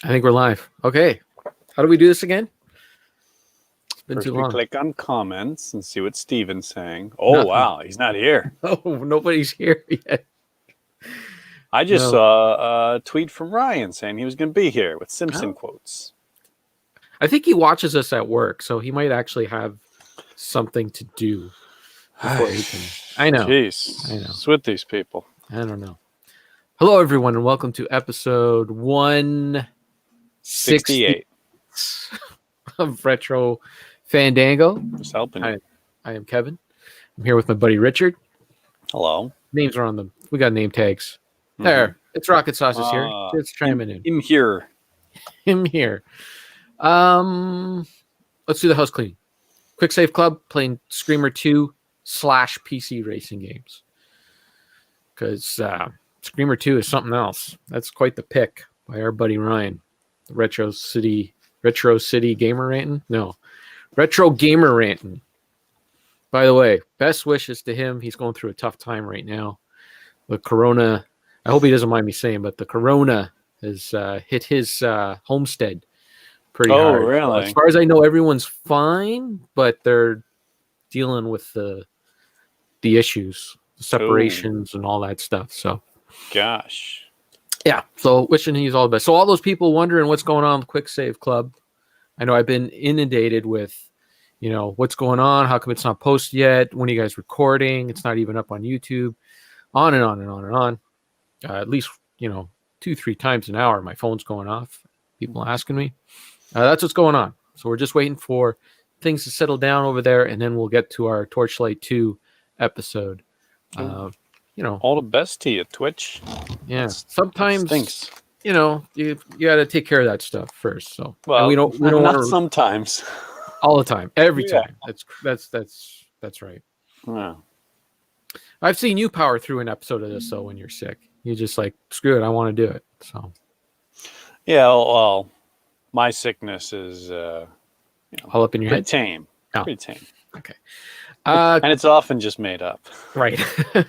I think we're live. Okay. How do we do this again? It's been First too we long. click on comments and see what Steven's saying. Oh, Nothing. wow, he's not here. Oh, nobody's here yet. I just No. saw a tweet from Ryan saying he was going to be here with Simpson Oh. quotes. I think he watches us at work, so he might actually have something to do before he can. I know. Jeez. I know. It's with these people. I don't know. Hello, everyone, and welcome to episode 168 of Retro Fandango. Just helping you. I am Kevin. I'm here with my buddy Richard. Hello. Names are on them. We got name tags. There. It's Rocket Sauce here. Let's chime in. Him here. Him here. Let's do the house cleaning. Quick Save Club playing Screamer 2 / PC racing games. Because Screamer 2 is something else. That's quite the pick by our buddy Ryan. The Retro City Gamer Rantin'? No. Retro Gamer Rantin'. By the way, best wishes to him. He's going through a tough time right now. The corona, I hope he doesn't mind me saying, but the corona has hit his homestead pretty hard. Oh, really? As far as I know, everyone's fine, but they're dealing with the issues, the separations, and all that stuff. So, gosh. Yeah, so wishing he's all the best. So all those people wondering what's going on with Quick Save Club, I know I've been inundated with, what's going on? How come it's not posted yet? When are you guys recording? It's not even up on YouTube. On and on and on and on. At least, 2-3 times an hour, my phone's going off. People asking me. That's what's going on. So we're just waiting for things to settle down over there, and then we'll get to our Torchlight 2 episode. All the best to you, Twitch. Yeah. Sometimes stinks. You got to take care of that stuff first. So well, we don't not want to sometimes. all the time, every Yeah. time. That's right. Yeah. I've seen you power through an episode of this. So when you're sick, you're just like, screw it, I want to do it. So yeah, well, my sickness is all up in your pretty head. tame. Oh. Pretty tame. Okay. And it's often just made up. Right.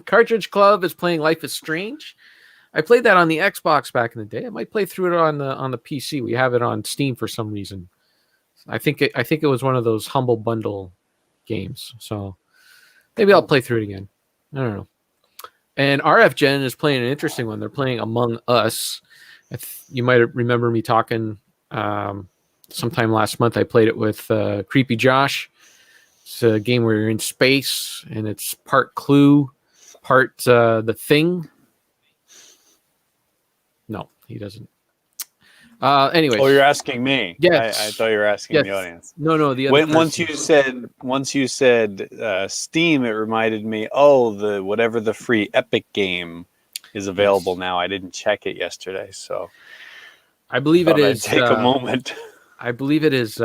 Cartridge Club is playing Life is Strange. I played that on the Xbox back in the day. I might play through it on the PC. We have it on Steam for some reason. I think it was one of those Humble Bundle games. So maybe I'll play through it again. I don't know. And RF Gen is playing an interesting one. They're playing Among Us. You might remember me talking sometime last month. I played it with Creepy Josh. It's a game where you're in space, and it's part Clue, part The Thing. No, he doesn't. Anyway. Oh, you're asking me? Yes. I thought you were asking the audience. No, the other once you said Steam, it reminded me. Oh, whatever the free Epic game is available now. I didn't check it yesterday, so I believe it is. Take a moment. I believe it is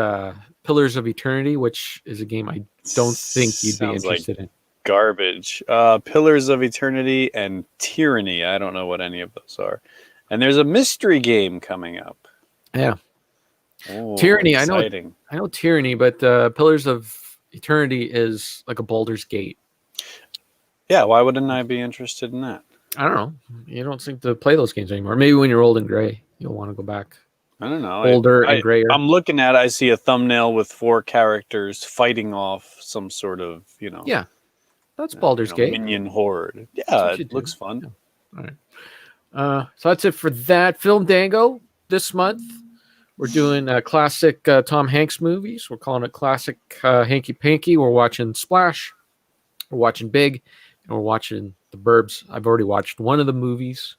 Pillars of Eternity, which is a game I don't think you'd be interested in. Garbage. Pillars of Eternity and Tyranny. I don't know what any of those are. And there's a mystery game coming up. Yeah. Oh, Tyranny. exciting. I know Tyranny, but Pillars of Eternity is like a Baldur's Gate. Yeah, why wouldn't I be interested in that? I don't know. You don't seem to play those games anymore. Maybe when you're old and gray, you'll want to go back. I don't know. Older and grayer. I'm looking at it. I see a thumbnail with 4 characters fighting off some sort of, Yeah, that's Baldur's Gate. Minion horde. Yeah, it looks fun. Yeah. All right. So that's it for that. Film Dango this month. We're doing classic Tom Hanks movies. We're calling it classic Hanky Panky. We're watching Splash. We're watching Big. And we're watching The Burbs. I've already watched one of the movies.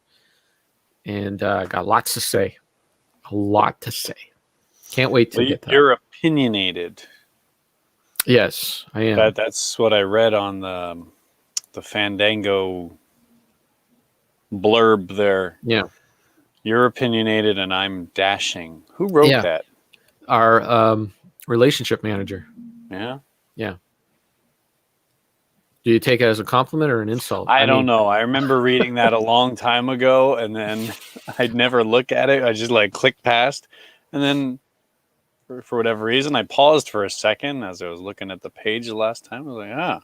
And got lots to say. A lot to say. Can't wait to get that. You're opinionated. Yes, I am. That's what I read on the Fandango blurb there. Yeah. You're opinionated and I'm dashing. Who wrote that? Our relationship manager. Yeah? Yeah. Do you take it as a compliment or an insult? I don't know. I remember reading that a long time ago, and then I'd never look at it. I just click past. And then for whatever reason, I paused for a second as I was looking at the page the last time. I was like,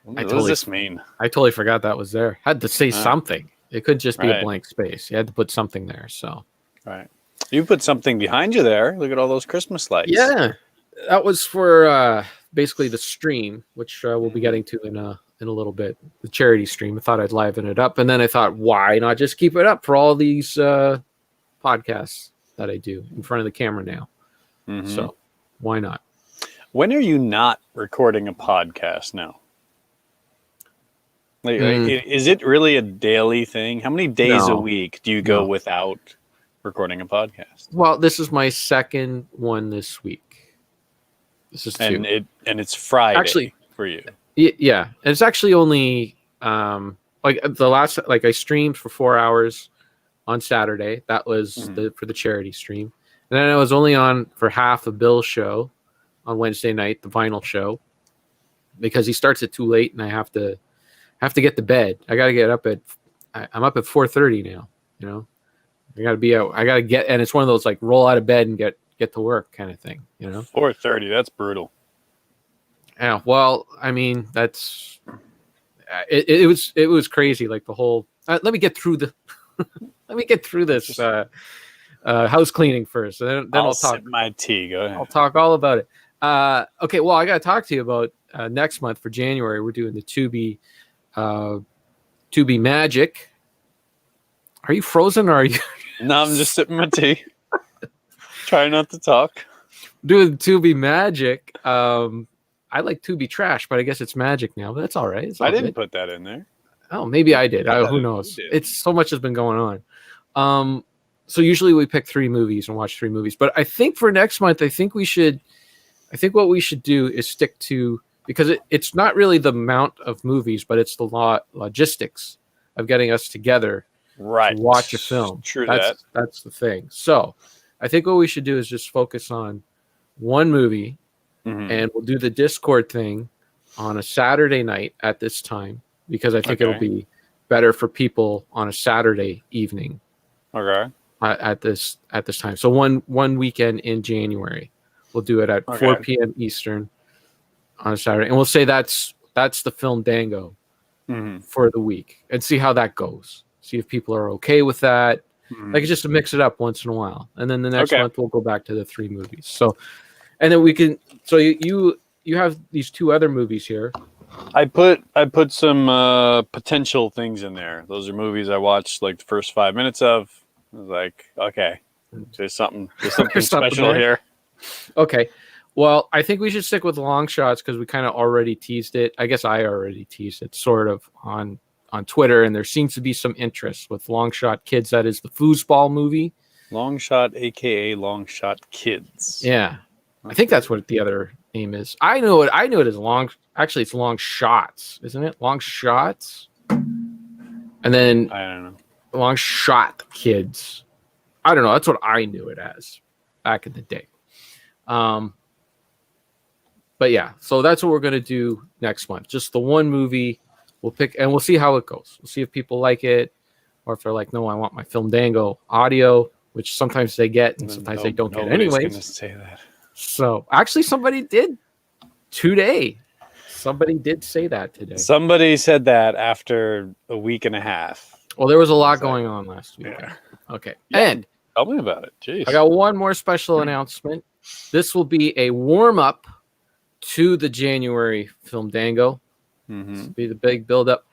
what does this mean? I totally forgot that was there. Had to say something. It could just be Right. a blank space. You had to put something there. So, right. You put something behind you there. Look at all those Christmas lights. Yeah, that was for basically the stream, which we'll be getting to in a little bit. The charity stream. I thought I'd liven it up, and then I thought, why not just keep it up for all these podcasts that I do in front of the camera now? Mm-hmm. So why not? When are you not recording a podcast now? Like, is it really a daily thing? How many days a week do you go without recording a podcast? Well, this is my second one this week. This is two. And it's Friday actually for you. Yeah, it's actually only like the last, like I streamed for 4 hours on Saturday. That was for the charity stream, and then I was only on for half of Bill's show on Wednesday night, the vinyl show, because he starts it too late, and I have to get to bed. I got to get up I'm up at 4:30 now. You know, I got to be out. I got to get, and it's one of those like roll out of bed and get to work kind of thing. You know, 4:30. That's brutal. Yeah. Well, I mean, that's it was crazy. Like the whole. Let me get through this house cleaning first, and then I'll talk. Sip my tea. Go ahead. I'll talk all about it. Okay. Well, I got to talk to you about next month for January. We're doing the Tubi Magic. Are you frozen or are you? No, I'm just sipping my tea. Try not to talk. Doing Tubi Magic. I like Tubi Trash, but I guess it's Magic now. But that's all right. I didn't put that in there. Oh, maybe I did. Who knows? It's so much has been going on. So usually we pick 3 movies and watch 3 movies. But I think for next month, I think what we should do is stick to, because it's not really the amount of movies, but it's the logistics of getting us together to watch a film. True, that's the thing. So I think what we should do is just focus on one movie, and we'll do the Discord thing on a Saturday night at this time, because I think it'll be better for people on a Saturday evening. Okay. At this time. So one weekend in January, we'll do it at 4 p.m. Eastern on a Saturday, and we'll say that's the Fandango for the week, and see how that goes. See if people are okay with that. Like just to mix it up once in a while, and then the next month we'll go back to the 3 movies. So, and then we can. So you have these 2 other movies here. I put some potential things in there. Those are movies I watched like the first 5 minutes of. I was like, okay, there's something special here. Okay. Well, I think we should stick with long shots because we kind of already teased it. I guess I already teased it sort of on Twitter, and there seems to be some interest with Long Shot Kids. That is the foosball movie. Long Shot, a.k.a. Long Shot Kids. Yeah. I think that's what the other name is. I knew it as long. Actually, it's Long Shots, isn't it? Long Shots. And then I don't know. Long Shot Kids. I don't know. That's what I knew it as back in the day. But yeah, so that's what we're going to do next month. Just the one movie we'll pick, and we'll see how it goes. We'll see if people like it, or if they're like, no, I want my Fandango audio, which sometimes they get and sometimes they don't get anyways. Gonna say that. So actually somebody did today. Somebody did say that today. Somebody said that after a week and a half. Well, there was a lot going on last week. Yeah. Okay. Yeah. And tell me about it. Jeez. I got one more special announcement. This will be a warm-up to the January Fandango. This will be the big build-up.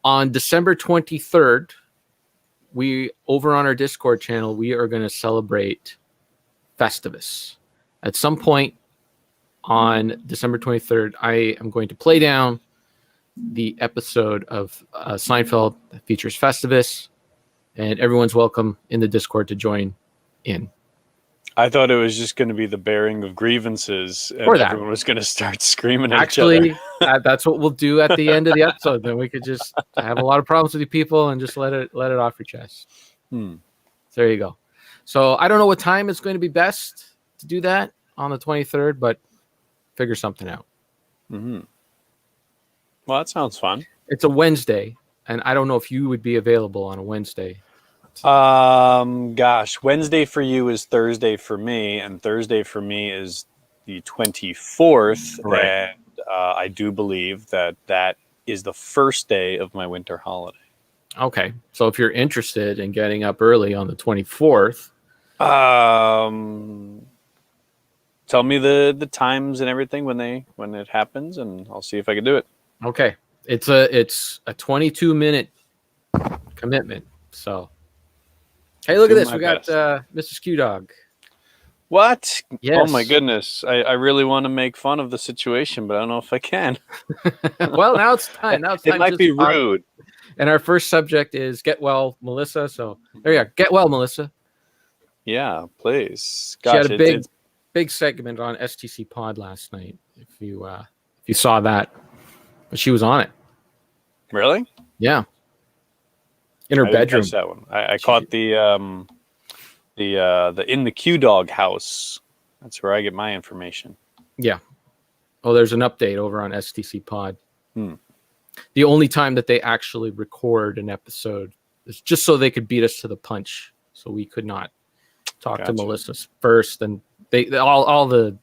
On December 23rd, we, over on our Discord channel, we are going to celebrate Festivus. At some point on December 23rd, I am going to play down the episode of Seinfeld that features Festivus, and everyone's welcome in the Discord to join in. I thought it was just going to be the bearing of grievances, and everyone was going to start screaming at each Actually, other. that's what we'll do at the end of the episode. Then we could just have a lot of problems with you people and just let it off your chest. So there you go. So I don't know what time it's going to be best to do that on the 23rd, but figure something out. Well, that sounds fun. It's a Wednesday, and I don't know if you would be available on a Wednesday. Gosh, Wednesday for you is Thursday for me, and Thursday for me is the 24th. Right. And I do believe that is the first day of my winter holiday. Okay. So if you're interested in getting up early on the 24th, Tell me the times and everything when it happens, and I'll see if I can do it. Okay. It's a 22-minute commitment. So, hey, look at this. We got Mrs. Q Dog. What? Yes. Oh my goodness. I really want to make fun of the situation, but I don't know if I can. Well, now it's time. It might be rude. And our first subject is Get Well, Melissa. So there you go. Get Well, Melissa. Yeah, please. Gosh, she had a big segment on STC Pod last night. If you saw that, but she was on it. Really? Yeah. In her bedroom. That one. I caught the in the Q Dog house. That's where I get my information. Yeah. Oh, there's an update over on STC Pod. The only time that they actually record an episode is just so they could beat us to the punch. So we could not talk to Melissa first, and they all the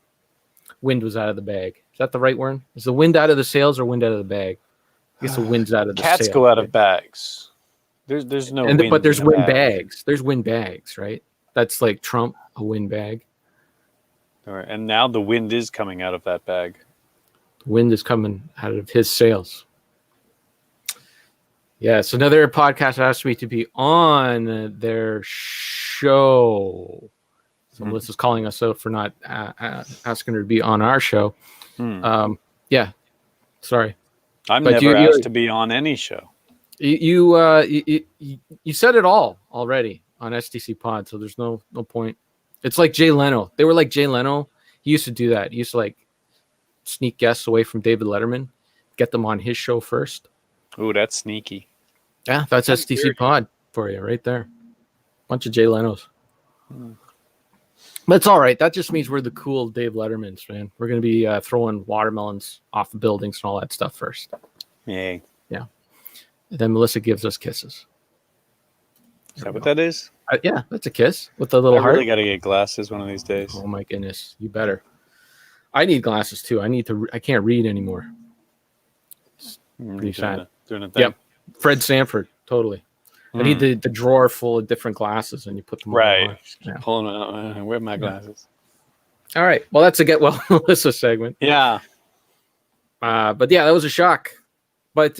wind was out of the bag. Is that the right word? Is the wind out of the sails or wind out of the bag? I guess the wind's out of the cats sail, go out of bags. There's no wind, but there's wind bags. There's wind bags, right? That's like Trump, a wind bag. All right, and now the wind is coming out of that bag. The wind is coming out of his sails. Yes, another podcast asked me to be on their show. So Melissa's calling us out for not asking her to be on our show. Yeah, sorry. I'm never asked to be on any show. You said it all already on STC Pod, so there's no point. It's like Jay Leno. They were like Jay Leno. He used to do that. He used to like sneak guests away from David Letterman, get them on his show first. Ooh, that's sneaky. Yeah, that's STC Pod for you right there. Bunch of Jay Lenos. But it's all right. That just means we're the cool Dave Lettermans, man. We're going to be throwing watermelons off the buildings and all that stuff first. Yay. Yeah. And then Melissa gives us kisses. Is that what that is? Yeah, that's a kiss with the little heart. I really got to get glasses one of these days. Oh my goodness, you better. I need glasses too. I can't read anymore. It's pretty sad. Doing a thing. Yep. Fred Sanford, totally. I need the drawer full of different glasses, and you put them right. on. Yeah. Pulling out. Where are my glasses? All right. Well, that's a Get Well Melissa segment. Yeah. But yeah, that was a shock. But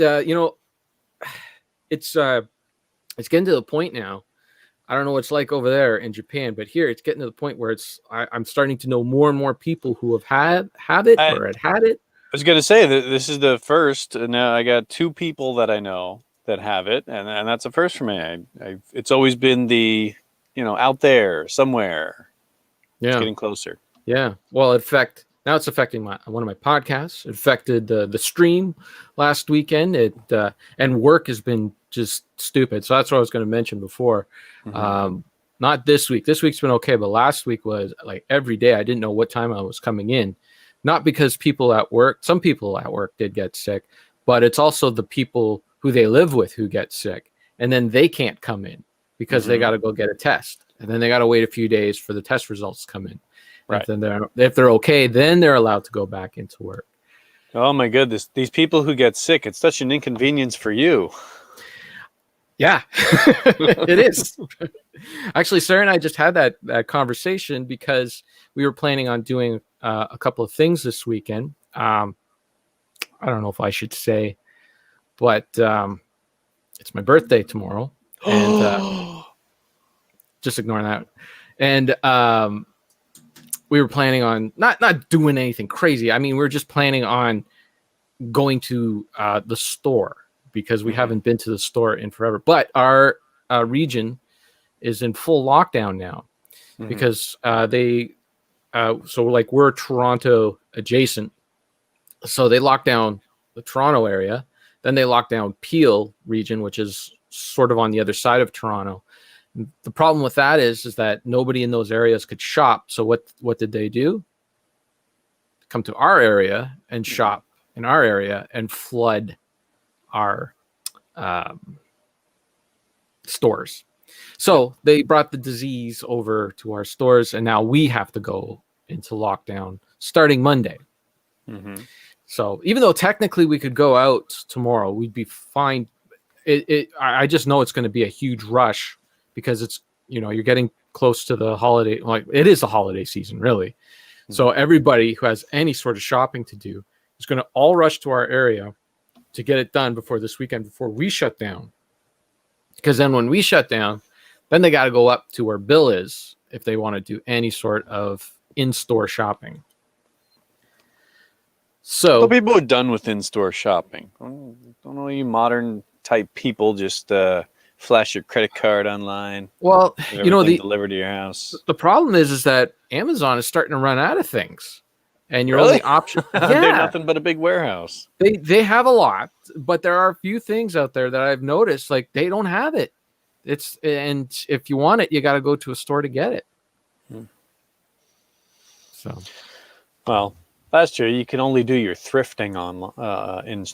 it's getting to the point now. I don't know what it's like over there in Japan, but here it's getting to the point where I'm starting to know more and more people who have had it or had it. I was going to say that this is the first. And now I got 2 people that I know that have it, and that's a first for me. It's always been the, out there somewhere. Yeah, it's getting closer. Yeah. Well, now it's affecting one of my podcasts. It affected the stream last weekend. And work has been just stupid. So that's what I was going to mention before. Not this week. This week's been okay, but last week was like every day. I didn't know what time I was coming in. Not because some people at work did get sick, but it's also the people who they live with who get sick. And then they can't come in because they got to go get a test. And then they got to wait a few days for the test results to come in. Right. If they're okay, then they're allowed to go back into work. Oh my goodness. These people who get sick, it's such an inconvenience for you. Yeah, it is. Actually, Sarah and I just had that conversation because we were planning on doing a couple of things this weekend. I don't know if I should say, but it's my birthday tomorrow, and just ignore that. And we were planning on not doing anything crazy. I mean, we were just planning on going to the store because we haven't been to the store in forever. But our region is in full lockdown now because we're Toronto adjacent. So they locked down the Toronto area. Then they locked down Peel region, which is sort of on the other side of Toronto. The problem with that is that nobody in those areas could shop. So what did they do? Come to our area and shop in our area and flood our stores. So they brought the disease over to our stores, and now we have to go into lockdown starting Monday. So even though technically we could go out tomorrow, we'd be fine. I just know it's going to be a huge rush because it's, you're getting close to the holiday. Like it is the holiday season, really. So everybody who has any sort of shopping to do is going to all rush to our area to get it done before this weekend, before we shut down. Because then when we shut down, then they got to go up to where Bill is if they want to do any sort of in-store shopping. So people are done with in-store shopping. Don't know you modern type people just flash your credit card online. Well, you know, delivered to your house. The problem is that Amazon is starting to run out of things, and your Really? only option. Yeah, they're nothing but a big warehouse. They have a lot, but there are a few things out there that I've noticed like they don't have it. And if you want it, you got to go to a store to get it. So, well, last year you can only do your thrifting on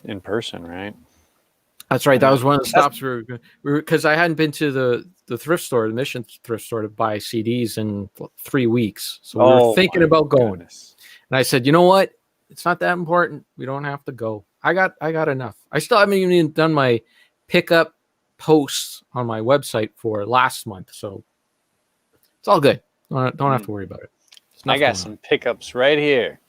in person, right? That's right. That was one of the stops we were because I hadn't been to the thrift store, the Mission thrift store, to buy CDs in 3 weeks. So we were thinking about going. Goodness. And I said, you know what? It's not that important. We don't have to go. I got enough. I still haven't even done my pickup posts on my website for last month. So it's all good. Don't have to worry about it. I got some pickups right here.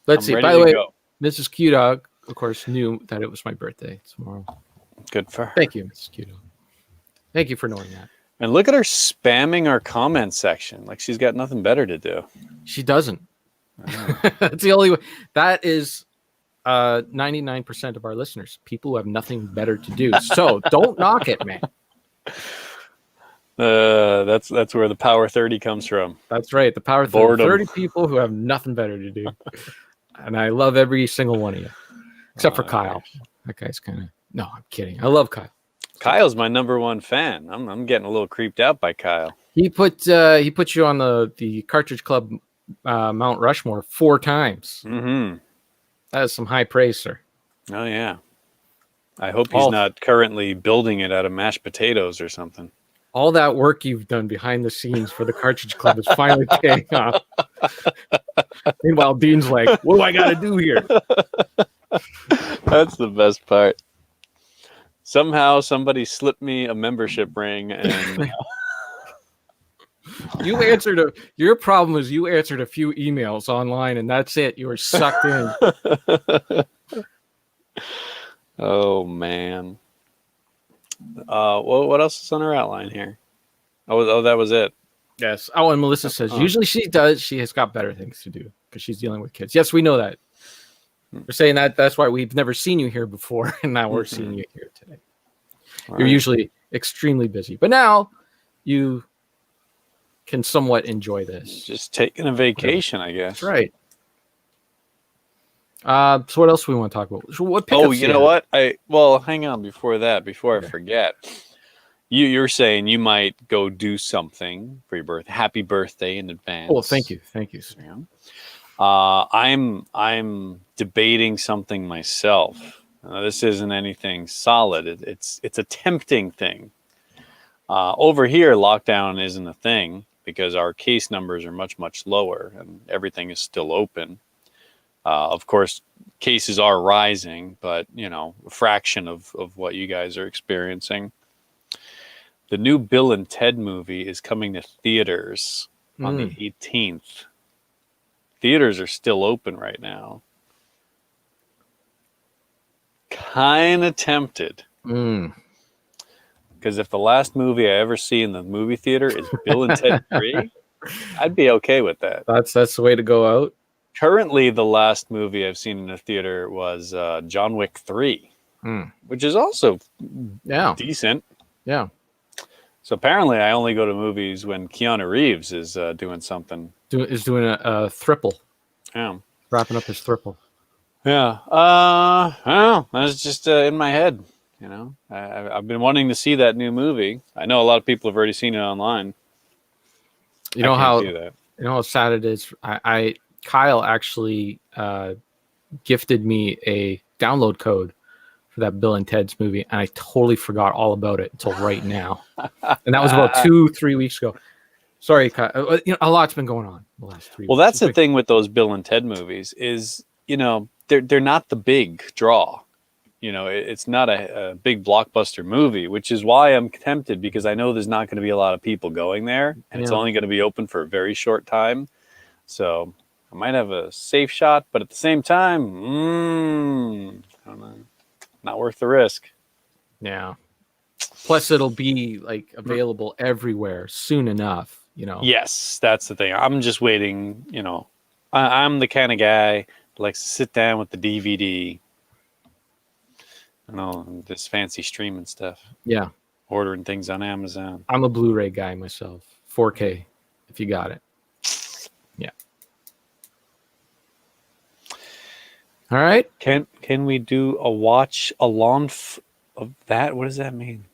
Let's see. By the way, Mrs. Q Dog, of course, knew that it was my birthday tomorrow. Good for her. Thank you, Mrs. Q Dog. Thank you for knowing that. And look at her spamming our comment section like she's got nothing better to do. She doesn't. That's the only way. That is 99% of our listeners, people who have nothing better to do. So don't knock it, man. That's where the Power 30 comes from. That's right. The Power 30. 30 people who have nothing better to do. And I love every single one of you. Except for Kyle. Gosh. That guy's kind of... No, I'm kidding. I love Kyle. Kyle's my number one fan. I'm getting a little creeped out by Kyle. He put you on the Cartridge Club Mount Rushmore 4 times. Mm-hmm. That is some high praise, sir. Oh, yeah. I hope he's not currently building it out of mashed potatoes or something. All that work you've done behind the scenes for the Cartridge Club is finally paying off. Meanwhile, Dean's like, what do I got to do here? That's the best part. Somehow somebody slipped me a membership ring and... Your problem is you answered a few emails online and that's it. You were sucked in. Oh, man. What else is on our outline here? Oh, that was it. Yes. Oh, and Melissa says usually she has got better things to do because she's dealing with kids. Yes, we know that. We're saying that's why we've never seen you here before, and now we're seeing you here today. You're usually extremely busy, but now you can somewhat enjoy this. Just taking a vacation, I guess. That's right. So what else do we want to talk about? So what you know what? Hang on before I forget. You're saying you might go do something for your birthday. Happy birthday in advance. Oh, thank you. I'm debating something myself. This isn't anything solid. It's a tempting thing. Over here, lockdown isn't a thing because our case numbers are much, much lower and everything is still open. Of course, cases are rising, but, a fraction of what you guys are experiencing. The new Bill and Ted movie is coming to theaters on the 18th. Theaters are still open right now. Kind of tempted. Because if the last movie I ever see in the movie theater is Bill and Ted 3, I'd be okay with that. That's the way to go out. Currently, the last movie I've seen in a theater was John Wick 3, which is also decent. Yeah. So apparently I only go to movies when Keanu Reeves is doing something. Is doing a thriple. Yeah. Wrapping up his thriple. Yeah. I don't know. That's just in my head. I've been wanting to see that new movie. I know a lot of people have already seen it online. You know how sad it is. Kyle actually gifted me a download code for that Bill and Ted's movie, and I totally forgot all about it until right now. And that was about 2-3 weeks ago. Sorry, Kyle. A lot's been going on the last 3 weeks. Well, that's the thing with those Bill and Ted movies is, they're not the big draw. it's not a big blockbuster movie, which is why I'm tempted, because I know there's not going to be a lot of people going there, and it's Yeah. only going to be open for a very short time. So I might have a safe shot, but at the same time, I don't know, not worth the risk. Yeah. Plus, it'll be like available everywhere soon enough. Yes, that's the thing. I'm just waiting. I'm the kind of guy that likes to sit down with the DVD. This fancy streaming stuff. Yeah. Ordering things on Amazon. I'm a Blu-ray guy myself. 4K, if you got it. Yeah. All right. Can we do a watch along of that? What does that mean?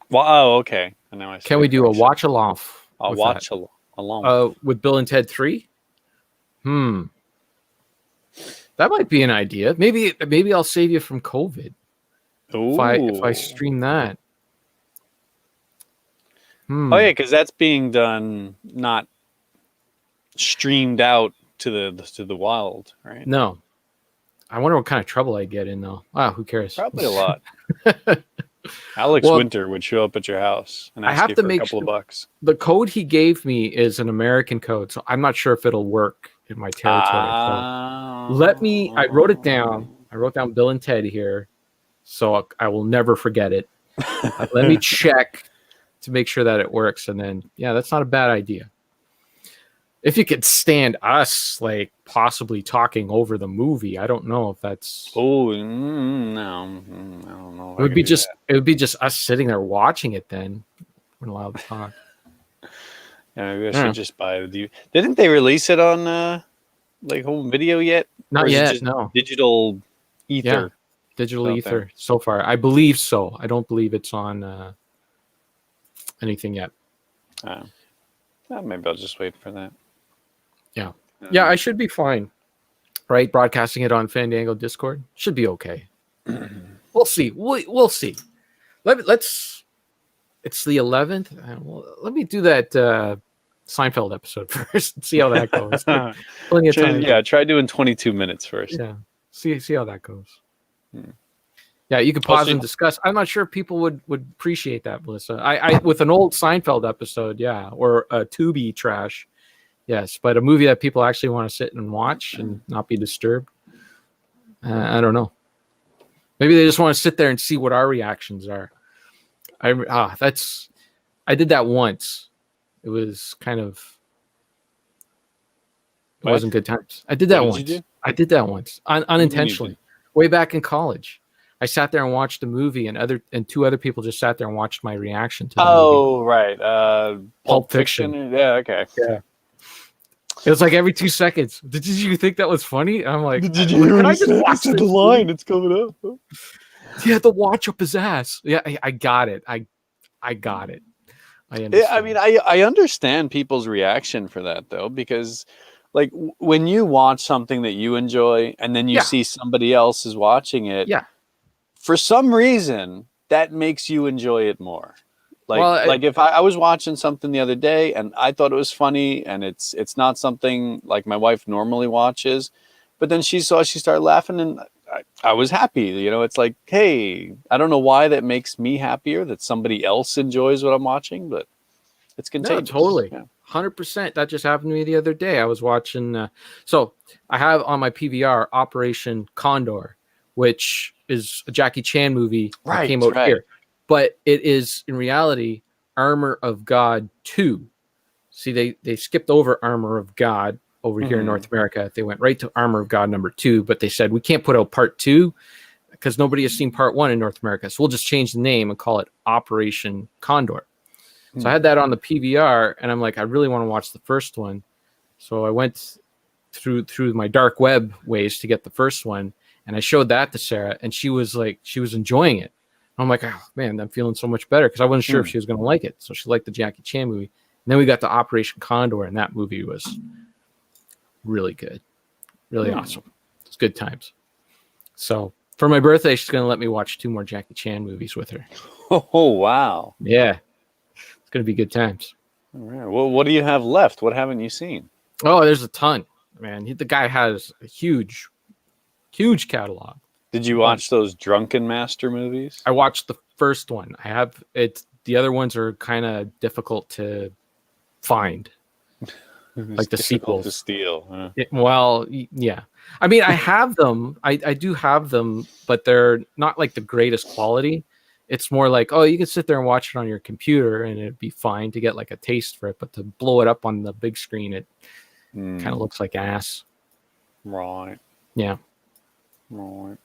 Well, oh, okay. And now Can we do a watch along? A watch along. With Bill and Ted 3? That might be an idea. Maybe I'll save you from COVID. If I stream that. Oh yeah, because that's being done, not streamed out to the wild, right? No. I wonder what kind of trouble I get in though. Who cares? Probably a lot. Alex Winter would show up at your house and ask you for a couple of bucks. The code he gave me is an American code, so I'm not sure if it'll work in my territory. I wrote it down. I wrote down Bill and Ted here, so I will never forget it. Let me check to make sure that it works, and then that's not a bad idea. If you could stand us like possibly talking over the movie, I don't know if that's. Oh no, I don't know. It would be just us sitting there watching it. Then we're not allowed to talk. Yeah, maybe I should just buy the. Didn't they release it on like home video yet? Not yet. No. Digital ether. Yeah, digital ether so far. I believe so. I don't believe it's on anything yet. Maybe I'll just wait for that. Yeah. Yeah, I should be fine. Right? Broadcasting it on Fandango Discord should be okay. We'll see. We'll see. Let's. It's the 11th. Let me do that Seinfeld episode first and see how that goes. Plenty of time. Yeah, try doing 22 minutes first. Yeah. See how that goes. Yeah, you could pause and discuss. I'm not sure if people would appreciate that, Melissa. I with an old Seinfeld episode, or a Tubi trash. Yes, but a movie that people actually want to sit and watch and not be disturbed. I don't know. Maybe they just want to sit there and see what our reactions are. I did that once. It was it wasn't good times. I did that once. I did that once unintentionally, way back in college. I sat there and watched a movie, and two other people just sat there and watched my reaction to the movie. Oh, right. Pulp Fiction. Yeah, okay. Yeah. It was like every 2 seconds. Did you think that was funny? I'm like, did you hear what I just watched the line? It's coming up. He had to watch up his ass. Yeah, I got it. I got it. I understand. Yeah, I mean, I understand people's reaction for that though, because like when you watch something that you enjoy and then you see somebody else is watching it, for some reason that makes you enjoy it more. Like if I was watching something the other day and I thought it was funny and it's not something like my wife normally watches, but then she started laughing and I was happy. It's like, hey, I don't know why that makes me happier that somebody else enjoys what I'm watching, but it's contagious. No, totally. 100%. That just happened to me the other day. I was watching. So I have on my PVR Operation Condor, which is a Jackie Chan movie that came out here. But it is, in reality, Armor of God 2. See, they skipped over Armor of God over here in North America. They went right to Armor of God number 2, but they said, we can't put out part 2 because nobody has seen part 1 in North America. So we'll just change the name and call it Operation Condor. So I had that on the PVR, and I'm like, I really want to watch the first one. So I went through my dark web ways to get the first one, and I showed that to Sarah, and she was enjoying it. I'm like, oh man, I'm feeling so much better because I wasn't sure if she was going to like it. So she liked the Jackie Chan movie. And then we got to Operation Condor, and that movie was really good, really awesome. It's good times. So for my birthday, she's going to let me watch 2 more Jackie Chan movies with her. Oh, wow. Yeah. It's going to be good times. All right. Well, what do you have left? What haven't you seen? Oh, there's a ton, man. The guy has a huge catalog. Did you watch those Drunken Master movies? I watched the first one. I have it. The other ones are kind of difficult to find, like the Difficult to sequels. steal. Huh? Yeah. I mean, I have them. I do have them, but they're not like the greatest quality. It's more like, oh, you can sit there and watch it on your computer and it'd be fine to get like a taste for it, but to blow it up on the big screen, it kind of looks like ass. Right. Yeah. Right.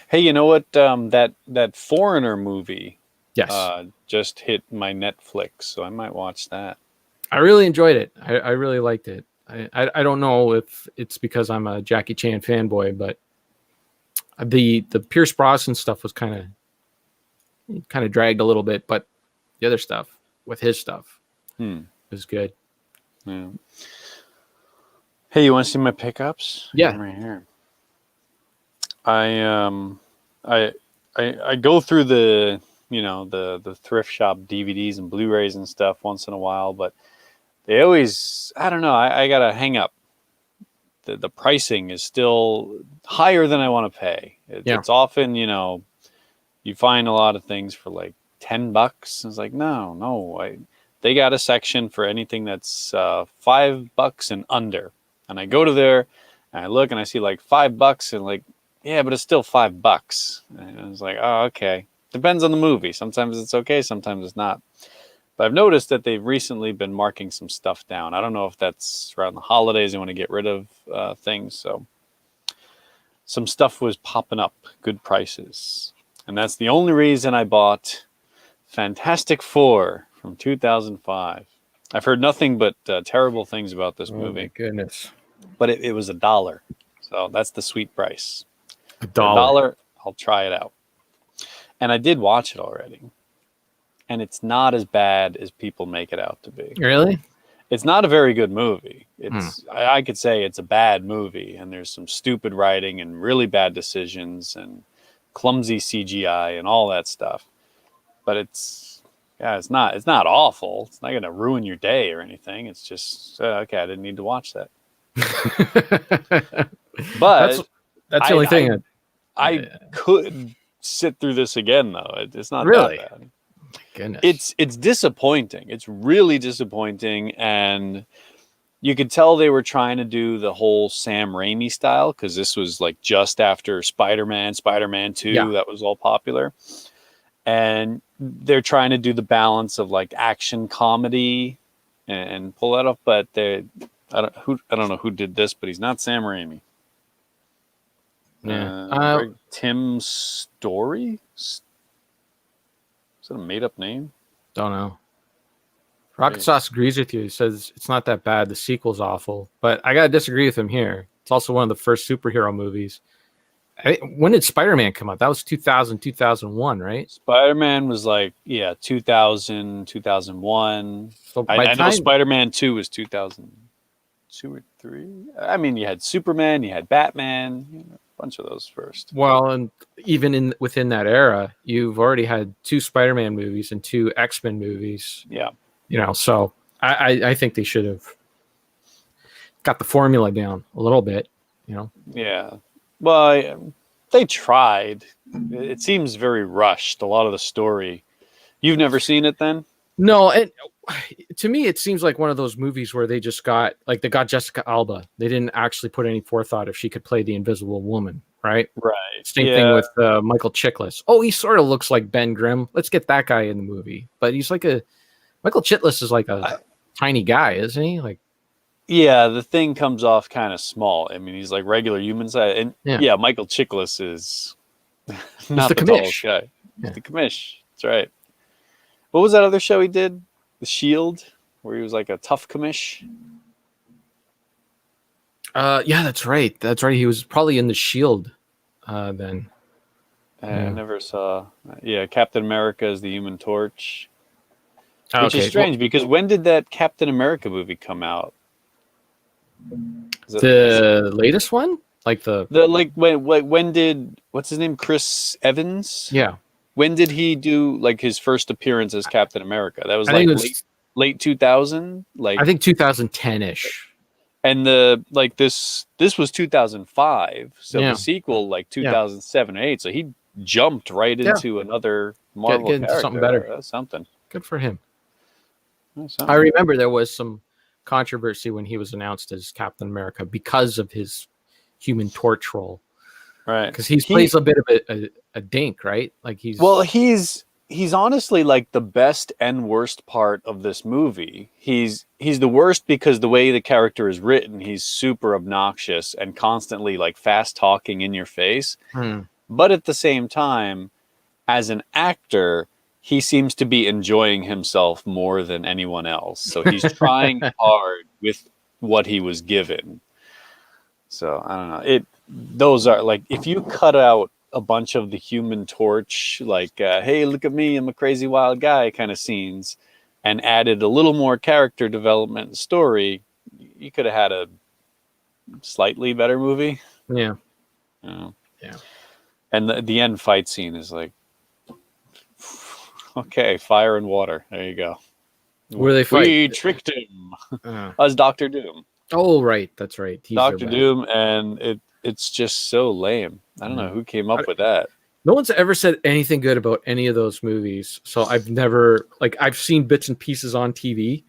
Hey, you know what? That Foreigner movie Yes. just hit my Netflix, so I might watch that. I really enjoyed it. I really liked it. I don't know if it's because I'm a Jackie Chan fanboy, but the Pierce Brosnan stuff was kind of dragged a little bit, but the other stuff with his stuff was good. Yeah. Hey, you want to see my pickups? Yeah. I'm right here. I go through the the thrift shop DVDs and Blu-rays and stuff once in a while, but they always, I don't know, I got a hang up. The pricing is still higher than I want to pay. It's often, you find a lot of things for like $10. It's like, no, they got a section for anything that's $5 and under. And I go to there and I look and I see like $5 and like, yeah, but it's still $5. And I was like, oh, okay. Depends on the movie. Sometimes it's okay, sometimes it's not. But I've noticed that they've recently been marking some stuff down. I don't know if that's around the holidays. They want to get rid of things. So some stuff was popping up, good prices. And that's the only reason I bought Fantastic Four from 2005. I've heard nothing but terrible things about this movie. Oh, my goodness. But it was $1. So that's the sweet price. $1. For $1, I'll try it out. And I did watch it already. And it's not as bad as people make it out to be. Really? It's not a very good movie. I could say it's a bad movie, and there's some stupid writing and really bad decisions and clumsy CGI and all that stuff. But it's not awful. It's not going to ruin your day or anything. It's just okay, I didn't need to watch that. But that's the only thing. I could sit through this again, though. It's not really that bad. Goodness. It's disappointing. It's really disappointing, and you could tell they were trying to do the whole Sam Raimi style, because this was like just after Spider-Man 2, that was all popular. And they're trying to do the balance of like action comedy and pull that off, but I don't know who did this, but he's not Sam Raimi. Yeah. Tim Story? Is that a made-up name? Don't know. Rocket Sauce agrees with you. He says it's not that bad. The sequel's awful. But I got to disagree with him here. It's also one of the first superhero movies. When did Spider-Man come out? That was 2000, 2001, right? Spider-Man was like, 2000, 2001. So I know Spider-Man 2 was 2002 or 3. I mean, you had Superman, you had Batman, a bunch of those first. Well, and even within that era, you've already had 2 Spider-Man movies and 2 X-Men movies. Yeah. So I think they should have got the formula down a little bit, Yeah. Well, they tried. It seems very rushed, a lot of the story. You've never seen it then? No, and to me, it seems like one of those movies where they got Jessica Alba. They didn't actually put any forethought if she could play the Invisible Woman, right? Right. Same thing with Michael Chiklis. Oh, he sort of looks like Ben Grimm. Let's get that guy in the movie. But he's like Michael Chiklis is like a tiny guy, isn't he? Like, yeah, the Thing comes off kind of small. I mean, he's like regular human size. And yeah Michael Chiklis is not the tallest guy. He's the commish. That's right. What was that other show he did? The Shield, where he was like a tough commish? Yeah, that's right. That's right. He was probably in the Shield then. I never saw. Yeah, Captain America is the Human Torch. Which is strange because when did that Captain America movie come out? The latest one, like when did what's his name, Chris Evans? Yeah. When did he do like his first appearance as Captain America? That was late 2000. Like I think 2010ish. And this was 2005, so Yeah. the sequel like 2007 or 8. So he jumped right Yeah. into another Marvel Get into character. something better. That's something. Good for him. That's I something. remember there was some controversy when he was announced as Captain America because of his Human Torch role. Right. Because he plays a bit of a dink, right? Like he's honestly like the best and worst part of this movie. He's the worst because the way the character is written, he's super obnoxious and constantly like fast talking in your face. But at the same time, as an actor, he seems to be enjoying himself more than anyone else. So he's trying hard with what he was given. So I don't know. Those are like, if you cut out a bunch of the Human Torch, like, hey, look at me, I'm a crazy wild guy kind of scenes, and added a little more character development and story, you could have had a slightly better movie. Yeah. Yeah. And the end fight scene is like, okay, fire and water. There you go. Where they fight? We tricked him. As Dr. Doom. Oh, right. That's right. He's Dr. Doom, and it's just so lame. I don't know who came up with that. No one's ever said anything good about any of those movies. So I've never, like, I've seen bits and pieces on TV,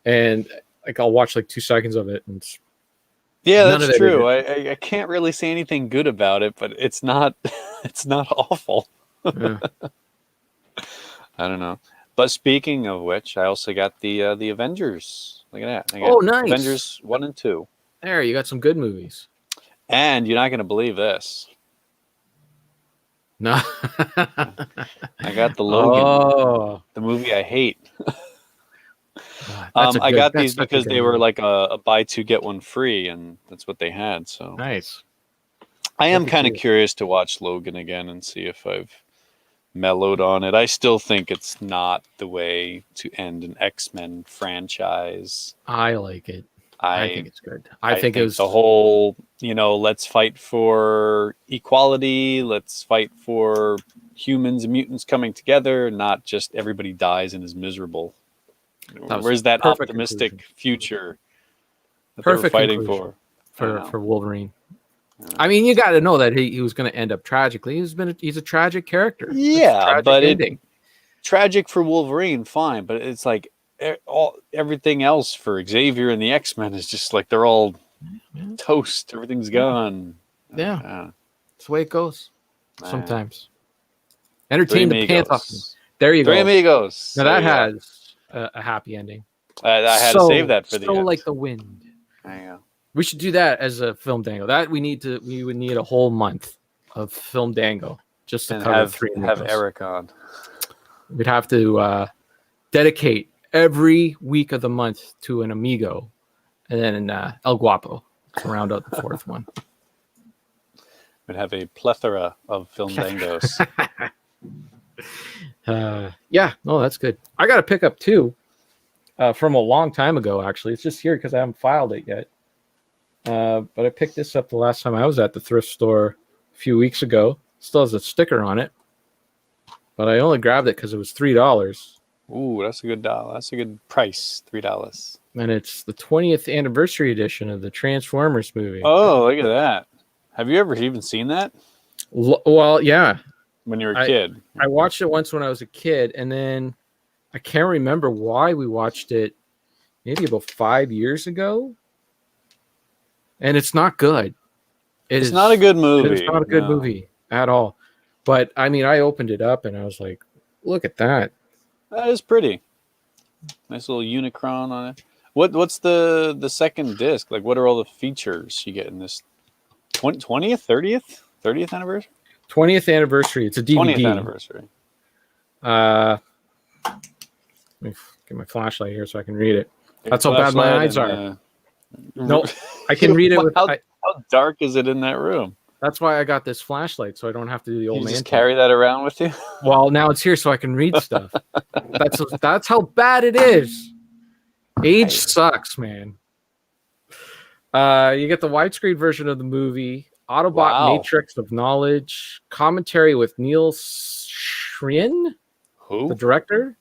and like I'll watch like 2 seconds of it. And that's true. I can't really say anything good about it, but it's not it's not awful. Yeah. I don't know. But speaking of which, I also got the Avengers. Look at that. Oh, nice. Avengers 1 and 2. There, you got some good movies. And you're not going to believe this. No. I got the Logan, the movie I hate. I got these because they were like a buy two get one free, and that's what they had. So nice. I am kind of curious to watch Logan again and see if I've mellowed on it. I still think it's not the way to end an X-Men franchise. I like it. I think it's good. I think it was the whole, let's fight for equality. Let's fight for humans and mutants coming together, not just everybody dies and is miserable. Where's that optimistic future that they were fighting for Wolverine? I mean, you got to know that he was going to end up tragically. He's a tragic character. Yeah, but tragic for Wolverine, fine. But it's like everything else for Xavier and the X-Men is just like they're all toast. Everything's gone. Yeah, that's the way it goes. Sometimes entertain the pants off. There you go. Three Amigos. Now that has a happy ending. I had to save that for the end. Like the wind. There you go. We should do that as a film dango. We would need a whole month of film dango just to cover Three Amigos. Have Eric on. We'd have to dedicate every week of the month to an amigo, and then El Guapo to round out the fourth one. We'd have a plethora of film dangos. That's good. I got to pick up two from a long time ago. Actually, it's just here because I haven't filed it yet. But I picked this up the last time I was at the thrift store a few weeks ago. Still has a sticker on it, but I only grabbed it because it was $3. Ooh, that's a good dollar. That's a good price, $3. And it's the 20th anniversary edition of the Transformers movie. Oh, look at that! Have you ever even seen that? Well, yeah. When you were a kid, I watched it once when I was a kid, and then I can't remember why we watched it. Maybe about 5 years ago. And it's not good. It's not a good movie. It's not a good movie at all. But I mean, I opened it up and I was like, look at that. That is pretty. Nice little Unicron on it. What's the second disc? Like, what are all the features you get in this 20th, 30th anniversary? 20th anniversary. It's a DVD. 20th anniversary. Let me get my flashlight here so I can read it. That's how bad my eyes are. No, I can read it. How dark is it in that room? That's why I got this flashlight, so I don't have to do the old man. Just carry that around with you? Well, now it's here so I can read stuff. That's how bad it is. Age sucks, man. You get the widescreen version of the movie, Autobot Matrix of Knowledge, commentary with Neil Shrien, who? The director.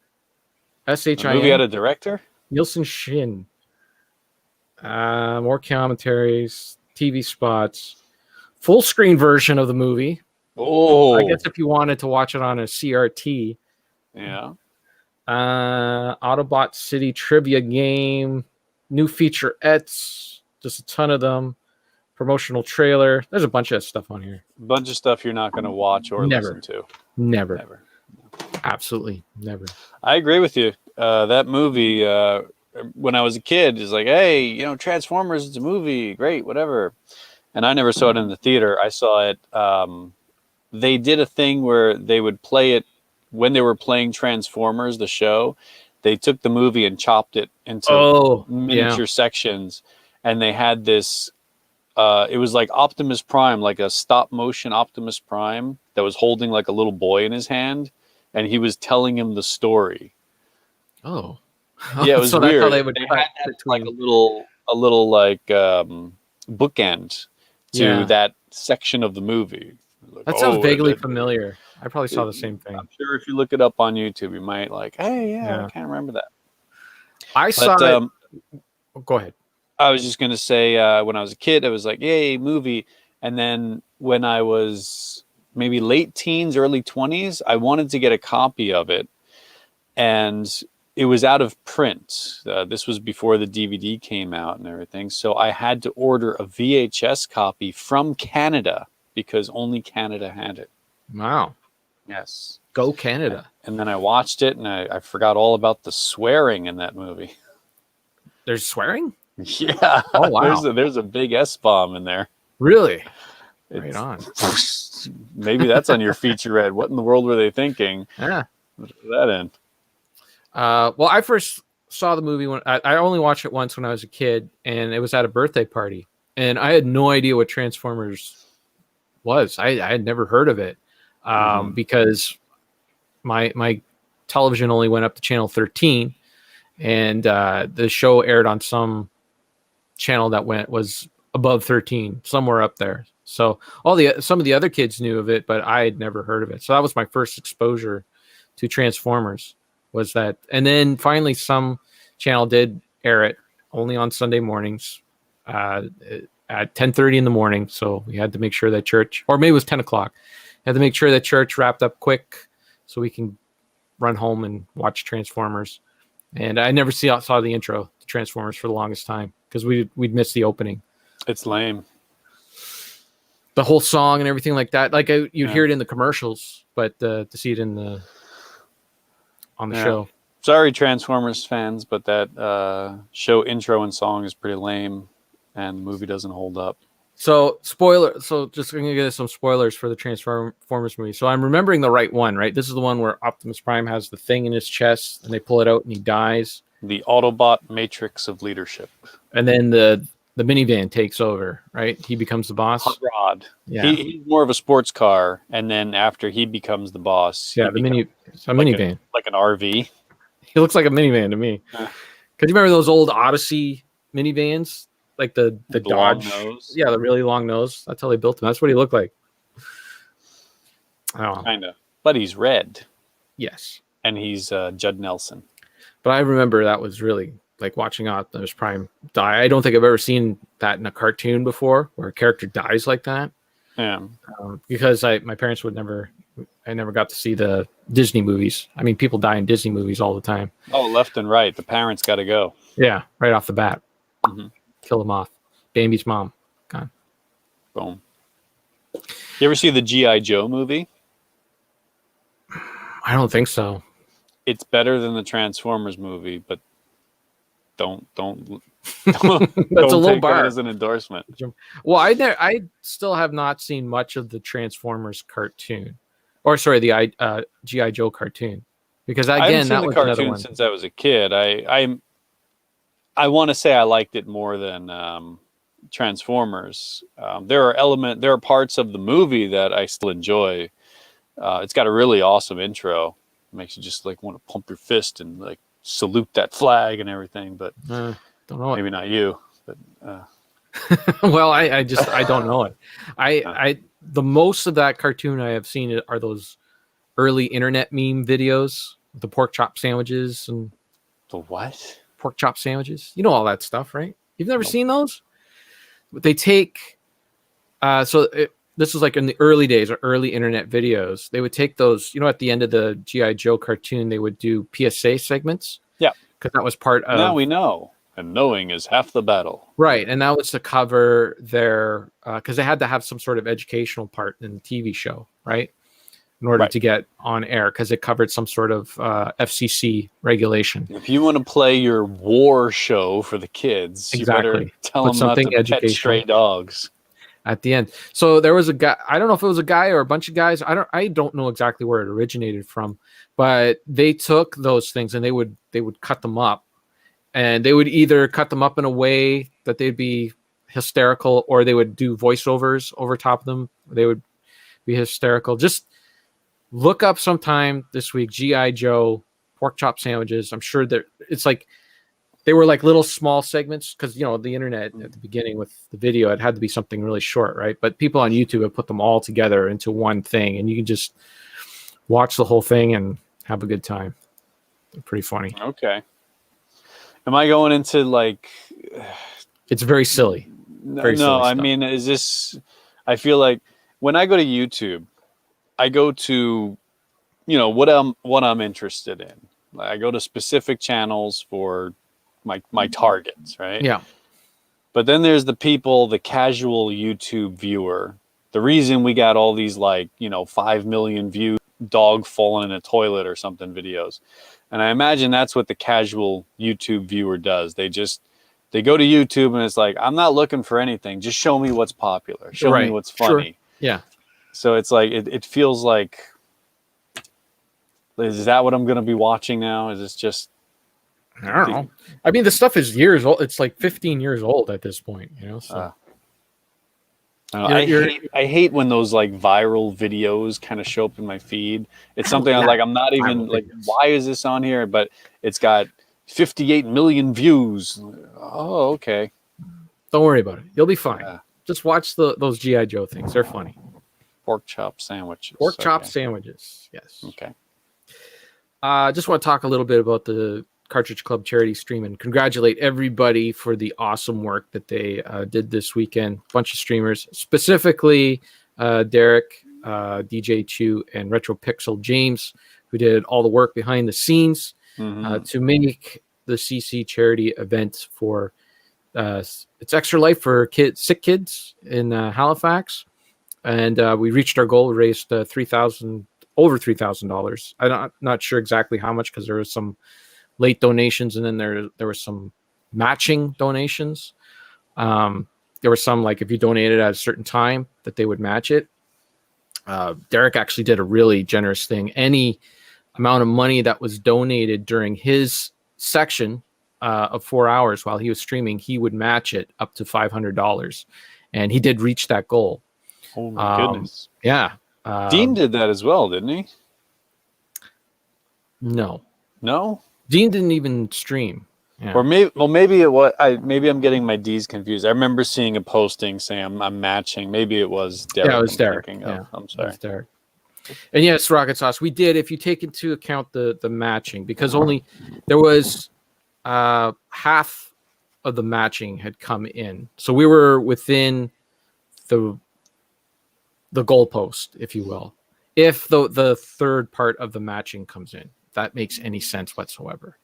S-H-I-N. The movie had a director? Nielsen Shin. More commentaries, TV spots, full screen version of the movie. I Oh, guess if you wanted to watch it on a CRT. yeah. Autobot City trivia game, new featurettes, just a ton of them. Promotional trailer. There's a bunch of stuff on here. Bunch of stuff you're not going to watch or listen Never, to. never, Never. absolutely never. I agree with you. That movie, when I was a kid, is like, hey, Transformers, it's a movie, great, whatever. And I never saw it in the theater. I saw it. They did a thing where they would play it when they were playing Transformers, the show. They took the movie and chopped it into Yeah. miniature sections, and they had this. It was like Optimus Prime, like a stop motion Optimus Prime that was holding like a little boy in his hand, and he was telling him the story. Oh. Yeah, it was So that's how weird. they would They cut had that as like between. a little like bookend to Yeah. that section of the movie. Like, That sounds oh, vaguely familiar. I probably saw the I'm same thing. sure if you look it up on YouTube, you might like, hey, yeah, I Yeah. can't remember that. I saw But it. Go ahead. I was just gonna say, when I was a kid, I was like, yay, movie. And then when I was maybe late teens, early 20s, I wanted to get a copy of it, and it was out of print. This was before the DVD came out and everything, so I had to order a VHS copy from Canada because only Canada had it. Wow. Yes. Go Canada. And then I watched it, and I forgot all about the swearing in that movie. There's swearing? Yeah. Oh, wow. There's a big S-bomb in there. Really? Right It's, on. maybe that's on your featurette. What in the world were they thinking? Yeah. Put that in. Well, I first saw the movie when I only watched it once when I was a kid, and it was at a birthday party, and I had no idea what Transformers was. I had never heard of it because my television only went up to channel 13, and the show aired on some channel that was above 13, somewhere up there. So some of the other kids knew of it, but I had never heard of it. So that was my first exposure to Transformers. Was that, and then finally some channel did air it only on Sunday mornings at 10:30 in the morning. So we had to make sure that church, or maybe it was 10 o'clock, had to make sure that church wrapped up quick so we can run home and watch Transformers. And I never saw the intro to Transformers for the longest time because we'd missed the opening. It's lame. The whole song and everything like that. Like you'd hear it in the commercials, but to see it on the show. Sorry, Transformers fans, but that show intro and song is pretty lame, and the movie doesn't hold up. So spoiler. So just going to get some spoilers for the Transformers movie. So I'm remembering the right one, right? This is the one where Optimus Prime has the thing in his chest, and they pull it out, and he dies. The Autobot Matrix of Leadership. And then the minivan takes over, right? He becomes the boss. Hot Rod. Yeah, He's more of a sports car, and then after he becomes the boss, yeah, minivan. like an RV. He looks like a minivan to me. Because you remember those old Odyssey minivans, like the Dodge, long nose. Yeah, the really long nose. That's how they built him. That's what he looked like. Oh, Kind of, but he's red, yes. and he's Judd Nelson. But I remember that was really like watching Optimus Prime die. I don't think I've ever seen that in a cartoon before, where a character dies like that. Yeah, because I never got to see the Disney movies. I mean, people die in Disney movies all the time. Oh, left and right. The parents got to go. Yeah, right off the bat. Mm-hmm. Kill them off. Bambi's mom. Gone. Boom. You ever see the G.I. Joe movie? I don't think so. It's better than the Transformers movie, but don't That's a low take bar that as an endorsement. Well, I still have not seen much of the Transformers cartoon, or sorry, the G.I. Joe cartoon, because I haven't again, seen that the was another cartoon one. since I was a kid. I want to say I liked it more than Transformers. There are parts of the movie that I still enjoy. It's got a really awesome intro. It makes you just like want to pump your fist and like salute that flag and everything. But Don't know it. maybe not you. But Well, I don't know it. The most of that cartoon I have seen are those early internet meme videos, the pork chop sandwiches and the what? pork chop sandwiches. You know all that stuff, right? You've never Nope. seen those? They take this was like in the early days or early internet videos. They would take those, at the end of the G.I. Joe cartoon, they would do PSA segments. Yeah. Because that was part of. Now we know, and knowing is half the battle. Right, and that was to cover their because they had to have some sort of educational part in the TV show, right? In order to get on air, because it covered some sort of FCC regulation. If you want to play your war show for the kids, you better tell them not to pet stray dogs. At the end, so there was a guy. I don't know if it was a guy or a bunch of guys. I don't know exactly where it originated from, but they took those things and they would cut them up, and they would either cut them up in a way that they'd be hysterical, or they would do voiceovers over top of them. They would be hysterical. Just look up sometime this week G.I. Joe pork chop sandwiches. I'm sure it's like they were like little small segments, because the internet at the beginning with the video, it had to be something really short, right? But people on YouTube have put them all together into one thing, and you can just watch the whole thing and have a good time. Pretty funny. Okay. Am I going into like? It's very silly. Very silly I mean, is this? I feel like when I go to YouTube, I go to, what I'm interested in. I go to specific channels for my targets, right? Yeah. But then there's the casual YouTube viewer. The reason we got all these 5 million views, dog falling in a toilet or something videos. And I imagine that's what the casual YouTube viewer does. They go to YouTube and it's like, I'm not looking for anything. Just show me what's popular. Show me what's funny. Sure. Yeah. So it's like, it feels like, is that what I'm going to be watching now? Is this just... I don't know. I mean, the stuff is years old. It's like 15 years old at this point, So I hate when those viral videos kind of show up in my feed. It's something I'm not even why is this on here? But it's got 58 million views. Oh, okay. Don't worry about it. You'll be fine. Just watch those G.I. Joe things. They're funny. Pork chop sandwiches. Pork chop sandwiches. Yes. Okay. Just want to talk a little bit about the Cartridge Club charity stream and congratulate everybody for the awesome work that they did this weekend. A bunch of streamers, specifically Derek, DJ Chew, and Retro Pixel James, who did all the work behind the scenes to make the CC charity event for It's Extra Life for sick kids in Halifax. And we reached our goal. We raised over $3,000. I'm not sure exactly how much, because there was some late donations, and then there were some matching donations. There were some, like, if you donated at a certain time, that they would match it. Derek actually did a really generous thing. Any amount of money that was donated during his section of 4 hours while he was streaming, he would match it up to $500, and he did reach that goal. Oh my goodness! Yeah, Dean did that as well, didn't he? No. Dean didn't even stream. Yeah. Or maybe it was. Maybe I'm getting my D's confused. I remember seeing a posting saying I'm matching. Maybe it was Derek. Yeah, it was Derek. Yeah. I'm sorry. It was Derek. And yes, Rocket Sauce, we did. If you take into account the matching, because only there was half of the matching had come in, so we were within the goalpost, if you will. If the third part of the matching comes in, if that makes any sense whatsoever.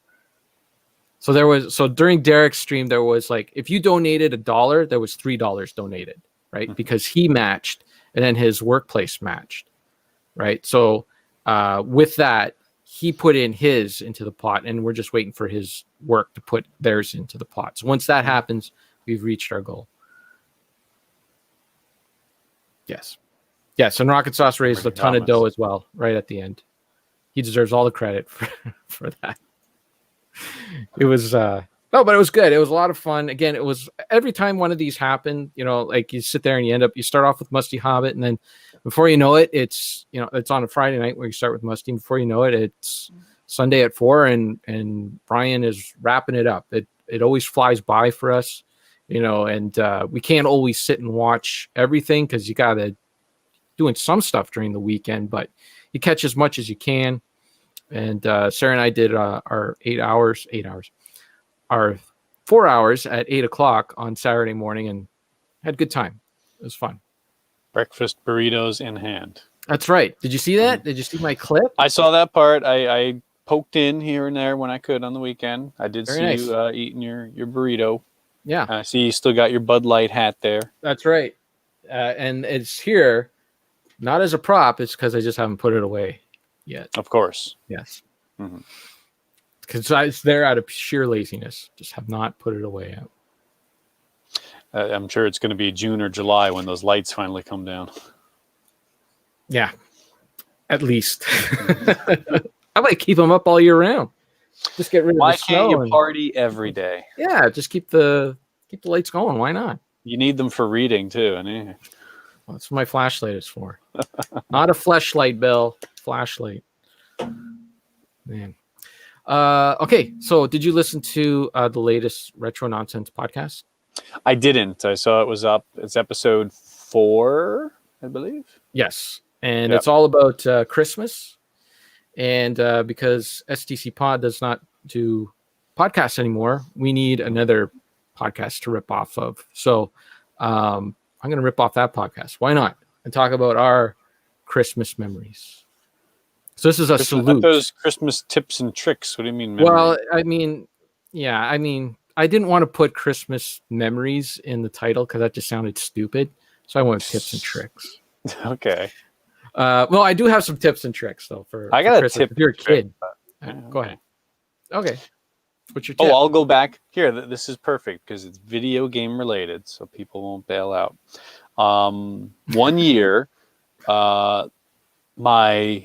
So during Derek's stream, there was if you donated $1, there was $3 donated, right? Mm-hmm. Because he matched, and then his workplace matched, right? So with that, he put in his into the pot, and we're just waiting for his work to put theirs into the pot. So once that happens, we've reached our goal. Yes. Yes, and Rocket Sauce raised a ton of dough as well, right at the end. He deserves all the credit for that. It was but it was good. It was a lot of fun. Again, it was every time one of these happened, you sit there and you start off with Musty Hobbit, and then before you know it, it's on a Friday night where you start with Musty, and before you know it, it's Sunday at 4, and Brian is wrapping it up. It always flies by for us, and we can't always sit and watch everything, because you gotta doing some stuff during the weekend, but you catch as much as you can. And Sarah and I did our 8 hours, our 4 hours at 8 o'clock on Saturday morning and had a good time. It was fun. Breakfast burritos in hand. That's right. Did you see that? Did you see my clip? I saw that part. I poked in here and there when I could on the weekend. I did Very see nice. you eating your burrito. Yeah, I see you still got your Bud Light hat there. that's right. And it's here, not as a prop. It's because I just haven't put it away yet. Of course. Yes. Mhm. Because it's there out of sheer laziness. Just have not put it away yet. I'm sure it's going to be June or July when those lights finally come down. Yeah, at least. I might keep them up all year round. Just get rid of Why the snow. can't you and- party every day? Yeah, just keep the lights going. Why not? You need them for reading too. And Well, that's what my flashlight is for. Not a flashlight, Bill. Flashlight. Man. Okay, so did you listen to the latest Retro Nonsense podcast? I didn't. I saw it was up. It's episode 4, I believe. Yes, and Yep. it's all about Christmas. And because STC Pod does not do podcasts anymore, we need another podcast to rip off of. So I'm going to rip off that podcast. Why not? And talk about our Christmas memories. So this is a salute. Those Christmas tips and tricks. What do you mean? Memory? Well, I mean, I didn't want to put Christmas memories in the title because that just sounded stupid. So I went with tips and tricks. Okay. Well, I do have some tips and tricks though I for got a Christmas. tip If you're a trick, kid, but- go okay. ahead. Okay. What's your tip? Oh, I'll go back here. This is perfect because it's video game related, so people won't bail out. 1 year, my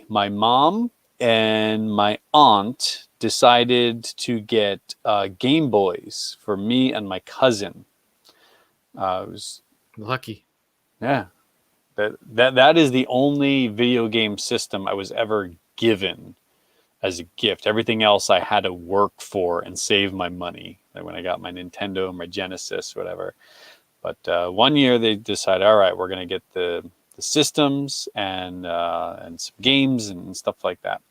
mom and my aunt decided to get Game Boys for me and my cousin. It was Lucky. yeah. That is the only video game system I was ever given as a gift. Everything else I had to work for and save my money. Like when I got my Nintendo, my Genesis, whatever. But 1 year they decided, all right, we're going to get the systems and some games and stuff like that.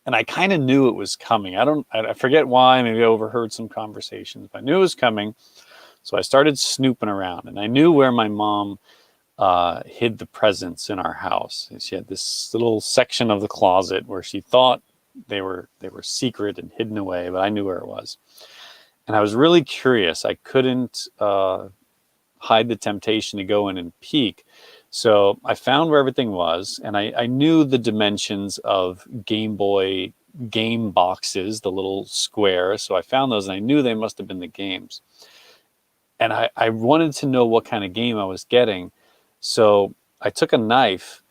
And I kind of knew it was coming. I forget why. Maybe I overheard some conversations, but I knew it was coming. So I started snooping around, and I knew where my mom hid the presents in our house. And she had this little section of the closet where she thought they were secret and hidden away, but I knew where it was. And I was really curious. I couldn't hide the temptation to go in and peek. So I found where everything was, and I knew the dimensions of Game Boy game boxes, the little square. So I found those, and I knew they must have been the games. And I wanted to know what kind of game I was getting. So I took a knife,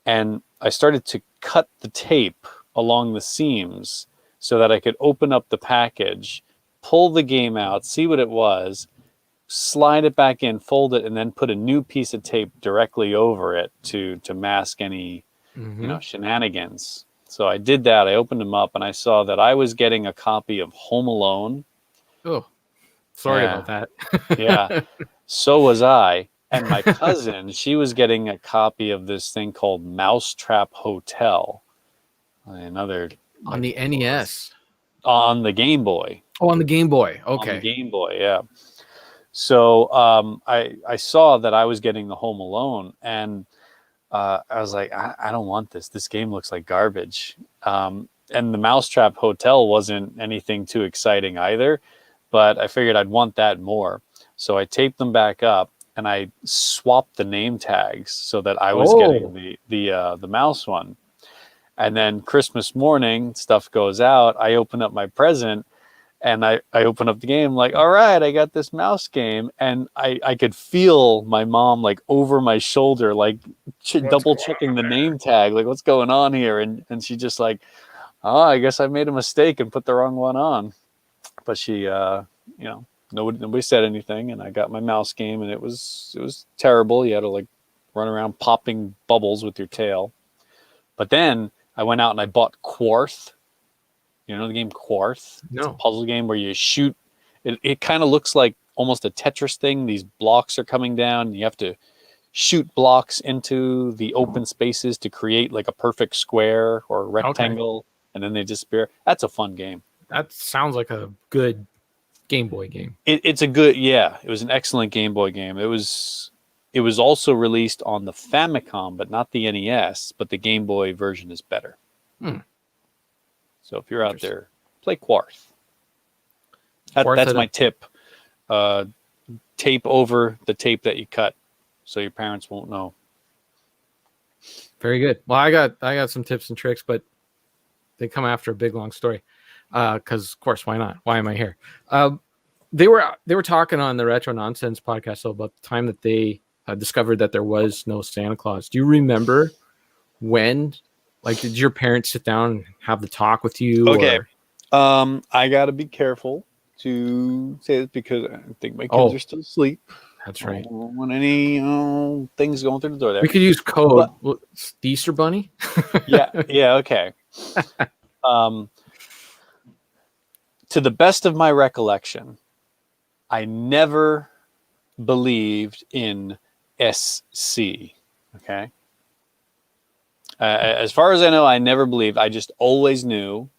and I started to cut the tape along the seams so that I could open up the package, pull the game out, see what it was, slide it back in, fold it, and then put a new piece of tape directly over it to mask any shenanigans. So I did that. I opened them up, and I saw that I was getting a copy of Home Alone. Oh, sorry Yeah. about that. Yeah, so was I. And my cousin, she was getting a copy of this thing called Mousetrap Hotel. Another On the NES. on the Game Boy. Oh, on the Game Boy. On Okay. the Game Boy, yeah. So I saw that I was getting the Home Alone, and I was like, I don't want this. This game looks like garbage. And the Mousetrap Hotel wasn't anything too exciting either, but I figured I'd want that more. So I taped them back up, and I swapped the name tags so that I was getting the mouse one. And then Christmas morning, stuff goes out. I open up my present, and I open up the game, like, all right, I got this mouse game. And I could feel my mom, like, over my shoulder, like, double checking the name tag, like, what's going on here? And she just like, oh, I guess I made a mistake and put the wrong one on. But she, nobody said anything, and I got my mouse game, and it was terrible. You had to, like, run around popping bubbles with your tail. But then I went out and I bought Quarth. You know the game Quarth? No. It's a puzzle game where you shoot. It kind of looks like almost a Tetris thing. These blocks are coming down, and you have to shoot blocks into the open spaces to create like a perfect square or a rectangle, and then they disappear. That's a fun game. That sounds like a good Game Boy game. It's a good, yeah. It was an excellent Game Boy game. It was also released on the Famicom, but not the NES. But the Game Boy version is better. Hmm. So if you're out there, play Quarth. Quarth That's had my a- tip. Tape over the tape that you cut, so your parents won't know. Very good. Well, I got some tips and tricks, but they come after a big long story. Because of course, why not? Why am I here? They were talking on the Retro Nonsense podcast about the time that they discovered that there was no Santa Claus. Do you remember when? Like, did your parents sit down and have the talk with you? Okay. Or... I got to be careful to say this because I think my kids Oh. are still asleep. That's right. I don't want any things going through the door there. We could use code. The Easter Bunny? Yeah, okay. To the best of my recollection, I never believed in SC. Okay. As far as I know, I never believed. I just always knew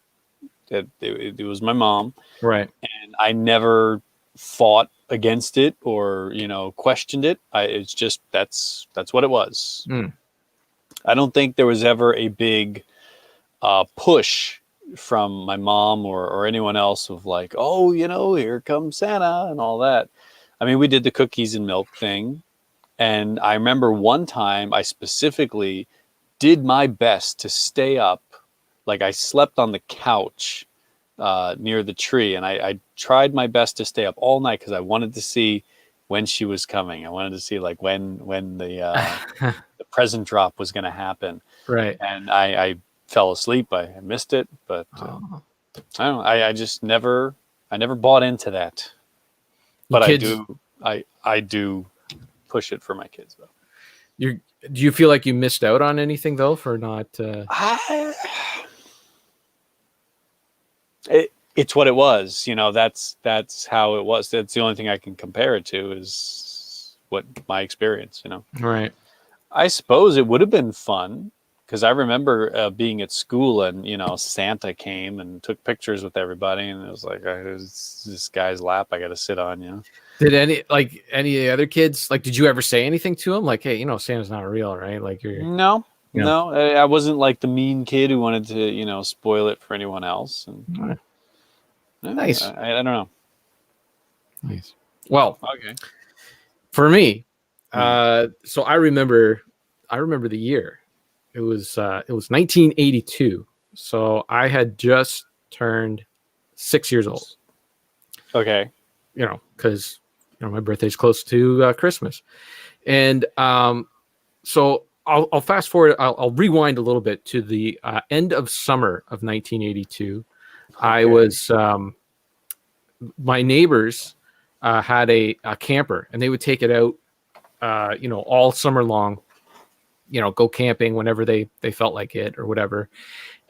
that it was my mom. Right. And I never fought against it or, questioned it. It's just, that's what it was. Mm. I don't think there was ever a big push from my mom or anyone else of like, oh, here comes Santa and all that. I mean, we did the cookies and milk thing. And I remember one time I specifically did my best to stay up. Like I slept on the couch near the tree. And I tried my best to stay up all night because I wanted to see when she was coming. I wanted to see like when the present drop was going to happen. Right. And I fell asleep. I missed it, but I don't know. I just never bought into that. But I do push it for my kids though. Do you feel like you missed out on anything though for not? It's what it was. That's how it was. That's the only thing I can compare it to is what my experience. Right. I suppose it would have been fun. Because I remember being at school and, Santa came and took pictures with everybody. And it was like, it's this guy's lap I got to sit on, Did any of the other kids, like, did you ever say anything to him? Like, hey, Santa's not real, right? Like No. I wasn't like the mean kid who wanted to, spoil it for anyone else. And, right. Nice. I don't know. Nice. Well, okay. For me, so I remember the year. It was 1982. So I had just turned 6 years old. Okay. Because my birthday's close to Christmas, and so I'll fast forward. I'll rewind a little bit to the end of summer of 1982. Okay. I was my neighbors had a camper, and they would take it out, all summer long. Go camping whenever they felt like it or whatever.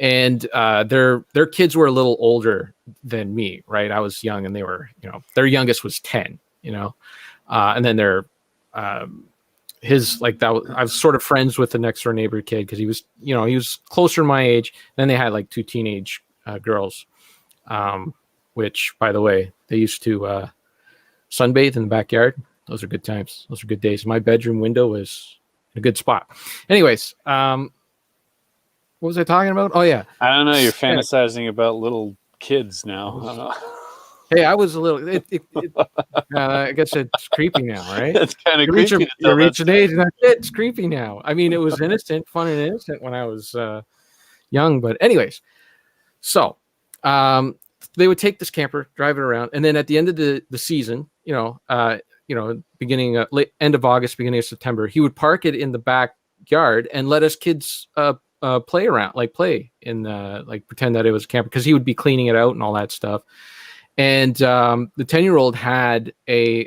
And their kids were a little older than me, right? I was young and they were, their youngest was 10, and then I was sort of friends with the next door neighbor kid because he was closer to my age. Then they had like two teenage girls, which, by the way, they used to sunbathe in the backyard. Those are good times. Those are good days. My bedroom window was a good spot. Anyways, what was I talking about? Oh yeah, I don't know. You're fantasizing about little kids now. Hey, I was a little. I guess it's creepy now, right? It's kind of creepy. You reach an age, and that's it. It's creepy now. I mean, it was innocent, fun, and innocent when I was young. But anyways, so they would take this camper, drive it around, and then at the end of the season, beginning end of August, beginning of September, he would park it in the backyard and let us kids play around, play in pretend that it was a camper, because he would be cleaning it out and all that stuff. And the 10-year-old had an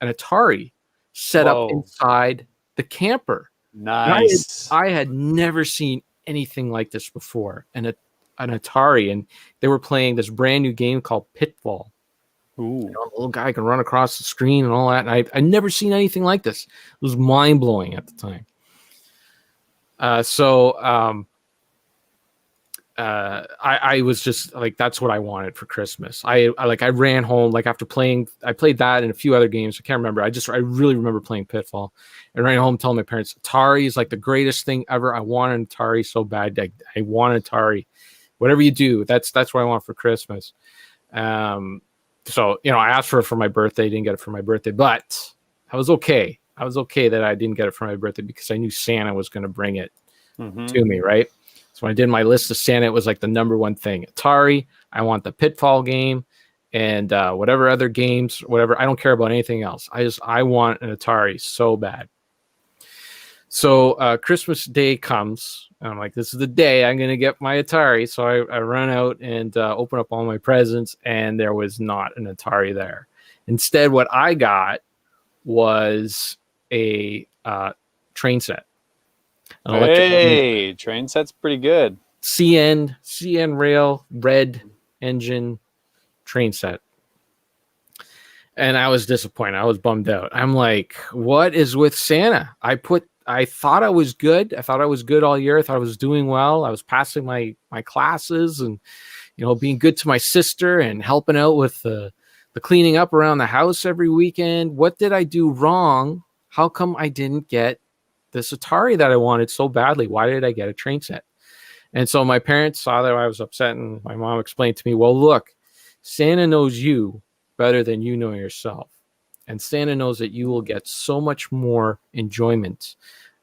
Atari set up inside the camper. Nice. I had never seen anything like this before. And an Atari, and they were playing this brand new game called Pitfall. Ooh. The little guy can run across the screen and all that. And I'd never seen anything like this. It was mind blowing at the time. So I was just like, that's what I wanted for Christmas. I ran home like after playing. I played that and a few other games. I can't remember. I really remember playing Pitfall, and ran home telling my parents Atari is like the greatest thing ever. I want an Atari so bad. I want an Atari. Whatever you do, that's what I want for Christmas. So I asked for it for my birthday. Didn't get it for my birthday, but I was okay. I was okay that I didn't get it for my birthday because I knew Santa was going to bring it to me, right? So when I did my list of Santa, it was like the number one thing. Atari, I want the Pitfall game, and whatever other games, whatever. I don't care about anything else. I want an Atari so bad. So Christmas Day comes, and I'm like, this is the day I'm going to get my Atari. So I run out and open up all my presents, and there was not an Atari there. Instead, what I got was a train set. Hey, train set's pretty good. CN rail, red engine train set. And I was disappointed. I was bummed out. I'm like, what is with Santa? I thought I was good. I thought I was good all year. I thought I was doing well. I was passing my classes and, being good to my sister and helping out with the cleaning up around the house every weekend. What did I do wrong? How come I didn't get this Atari that I wanted so badly? Why did I get a train set? And so my parents saw that I was upset, and my mom explained to me, well, look, Santa knows you better than you know yourself. And Santa knows that you will get so much more enjoyment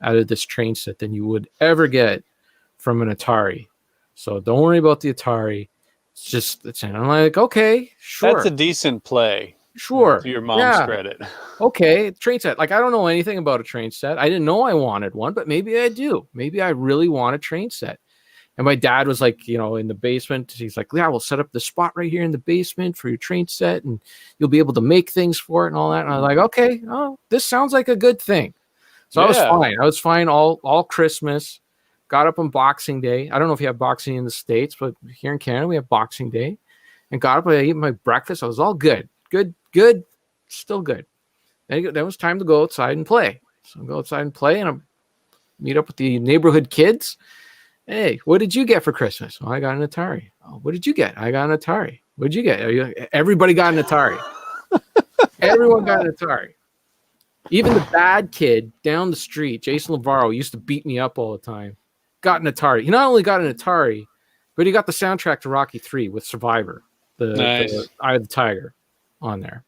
out of this train set than you would ever get from an Atari. So don't worry about the Atari. It's just the Santa. I'm like, okay, sure. That's a decent play. Sure. To your mom's credit. Okay, train set. Like, I don't know anything about a train set. I didn't know I wanted one, but maybe I do. Maybe I really want a train set. And my dad was like, in the basement. He's like, yeah, we'll set up the spot right here in the basement for your train set, and you'll be able to make things for it and all that. And I was like, okay, this sounds like a good thing. So yeah. I was fine. I was fine all Christmas. Got up on Boxing Day. I don't know if you have Boxing in the States, but here in Canada, we have Boxing Day. And got up, I ate my breakfast. I was all good. Good, still good. Then it was time to go outside and play. So I go outside and play, and I meet up with the neighborhood kids. Hey, what did you get for Christmas? Oh, I got an Atari. Oh, what did you get? I got an Atari. What did you get? Everybody got an Atari. Everyone got an Atari. Even the bad kid down the street, Jason Lavarro, used to beat me up all the time, got an Atari. He not only got an Atari, but he got the soundtrack to Rocky III with Survivor, the Eye of the Tiger on there.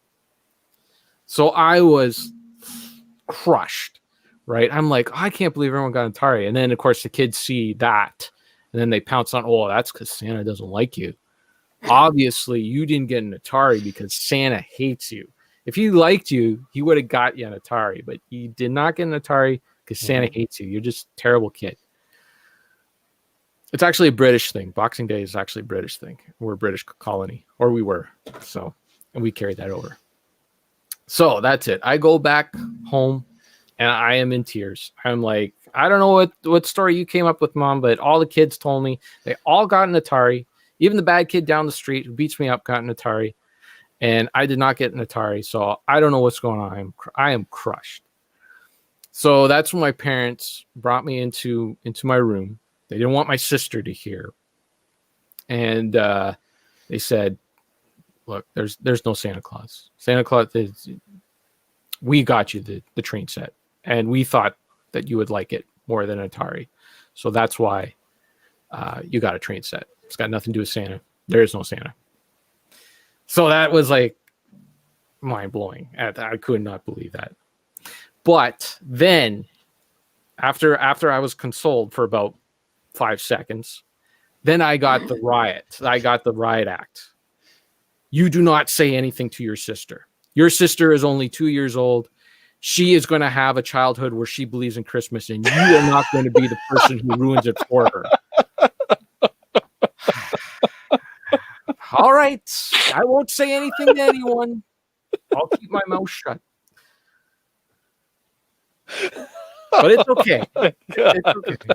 So I was crushed, right? I'm like, I can't believe everyone got an Atari. And then, of course, the kids see that, and then they pounce on, oh, that's because Santa doesn't like you. Obviously, you didn't get an Atari because Santa hates you. If he liked you, he would have got you an Atari, but he did not get an Atari because Santa hates you. You're just a terrible kid. It's actually a British thing. Boxing Day is actually a British thing. We're a British colony, or we were. So, and we carried that over. So that's it. I go back home, and I am in tears. I'm like, I don't know what story you came up with, Mom, but all the kids told me they all got an Atari. Even the bad kid down the street who beats me up got an Atari, and I did not get an Atari. So I don't know what's going on. I am crushed. So that's when my parents brought me into my room. They didn't want my sister to hear, and they said, look, there's no Santa Claus. Santa Claus, we got you the train set, and we thought that you would like it more than Atari. So that's why you got a train set. It's got nothing to do with Santa. There is no Santa. So that was like mind-blowing. I could not believe that. But then after I was consoled for about 5 seconds, then I got the riot. I got the riot act. You do not say anything to your sister. Your sister is only 2 years old. She is going to have a childhood where she believes in Christmas, and you are not going to be the person who ruins it for her. All right. I won't say anything to anyone. I'll keep my mouth shut. But it's okay. It's okay.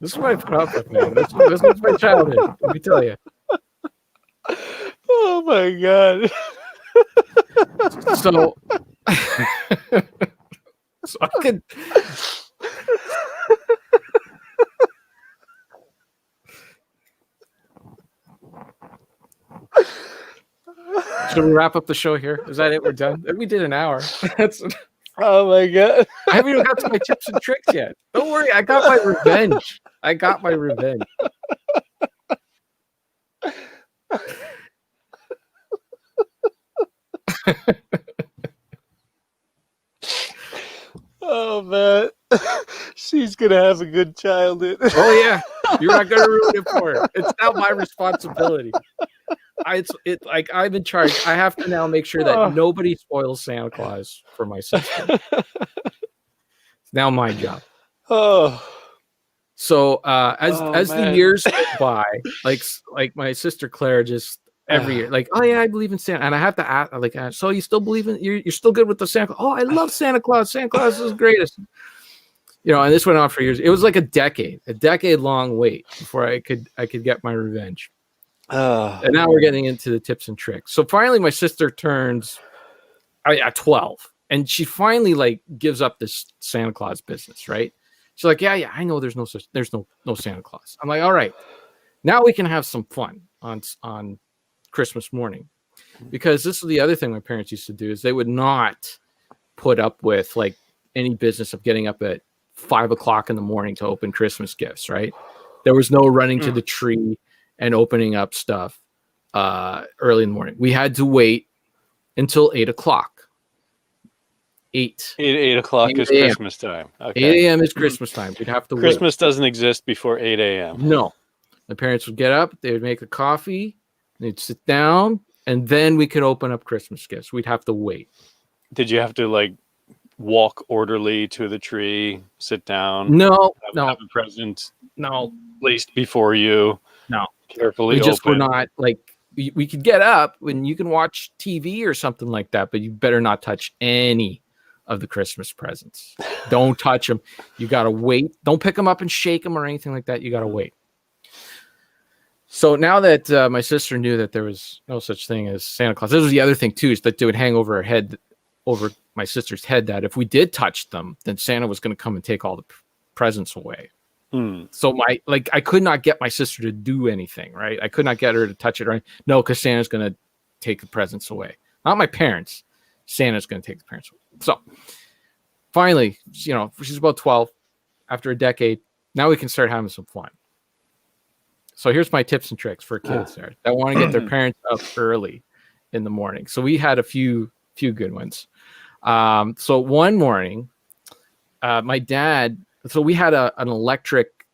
This is what I put up with, man. This was my childhood. Let me tell you. Oh my god. So, so I could. Should we wrap up the show here? Is that it? We're done. We did an hour. Oh my god. I haven't even got to my tips and tricks yet. Don't worry, I got my revenge. Oh man. She's gonna have a good childhood. Oh yeah, you're not gonna ruin it for her. It's now my responsibility. I'm in charge. I have to now make sure that nobody spoils Santa Claus for my sister. It's now my job. Oh. So as the years go by, like my sister Claire just every year, like, oh yeah, I believe in Santa, and I have to ask, like, so you still believe in you're still good with the Santa Claus? Oh, I love Santa Claus. Santa Claus is the greatest. And this went on for years. It was like a decade long wait before I could get my revenge. And now we're getting into the tips and tricks. So finally, my sister turns 12, and she finally like gives up this Santa Claus business, right? She's like, yeah, I know there's no Santa Claus. I'm like, all right, now we can have some fun on Christmas morning, because this is the other thing my parents used to do is they would not put up with like any business of getting up at 5 o'clock in the morning to open Christmas gifts, right? There was no running to the tree and opening up stuff early in the morning. We had to wait until 8 o'clock. 8 o'clock is Christmas time. Okay. 8 a.m. is Christmas time. We'd have to Christmas wait. doesn't exist before 8 a.m. No. My parents would get up, they would make a coffee, they'd sit down, and then we could open up Christmas gifts. We'd have to wait. Did you have to like walk orderly to the tree, sit down? No. Have a present No. placed before you. No. Carefully We just open. were not like we could get up when you can watch TV or something like that, but you better not touch any of the Christmas presents. Don't touch them. You got to wait. Don't pick them up and shake them or anything like that. You got to wait. So now that my sister knew that there was no such thing as Santa Claus, this was the other thing too, is that they would hang over my sister's head, that if we did touch them, then Santa was going to come and take all the presents away. So I could not get my sister to do anything, right? I could not get her to touch it, right? No, because Santa's going to take the presents away. Not my parents. Santa's going to take the parents away. So finally, she's about 12. After a decade, now we can start having some fun. So here's my tips and tricks for kids there that want to get their parents up early in the morning. So we had a few good ones. So one morning, my dad. So we had an electric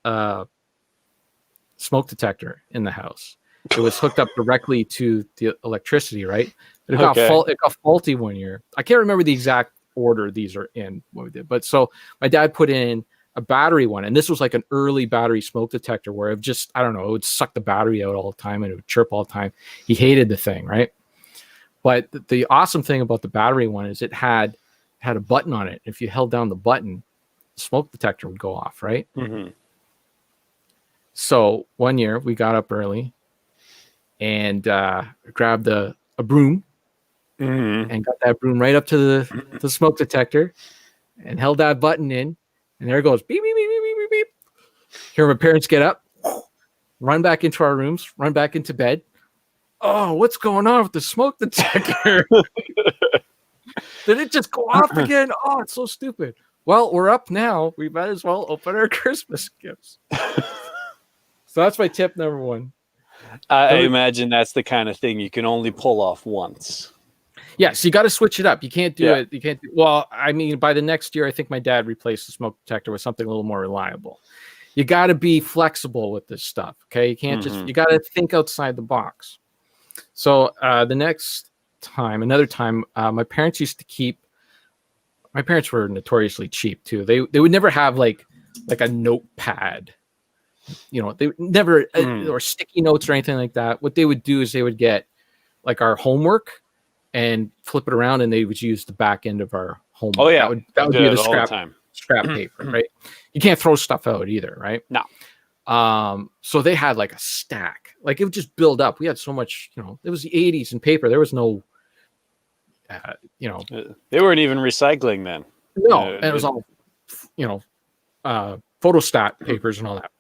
smoke detector in the house. It was hooked up directly to the electricity, right? But it got faulty one year. I can't remember the exact order these are in what we did. But so my dad put in a battery one, and this was like an early battery smoke detector where it just, I don't know, it would suck the battery out all the time and it would chirp all the time. He hated the thing, right? But the awesome thing about the battery one is it had a button on it. If you held down the button, the smoke detector would go off, right? Mm-hmm. So one year we got up early and grabbed a broom and got that broom right up to the smoke detector and held that button in, and there it goes, beep, beep, beep, beep, beep, beep. Here my parents get up, run back into our rooms, run back into bed. Oh, what's going on with the smoke detector? Did it just go off again? Oh, it's so stupid. Well, we're up now. We might as well open our Christmas gifts. So that's my tip number one. I imagine that's the kind of thing you can only pull off once. Yeah, so you got to switch it up. You can't do it. You can't. Well, I mean, by the next year, I think my dad replaced the smoke detector with something a little more reliable. You got to be flexible with this stuff. Okay, you can't just. You got to think outside the box. So another time, my parents used to keep. My parents were notoriously cheap too. They would never have like a notepad. They never or sticky notes or anything like that. What they would do is they would get like our homework and flip it around, and they would use the back end of our homework. Oh yeah, that would be the scrap paper, right? You can't throw stuff out either, right? No. So they had like a stack, like it would just build up. We had so much, it was the 80s and paper. There was no, you know, They weren't even recycling then. no, and it was all, photostat papers and all that.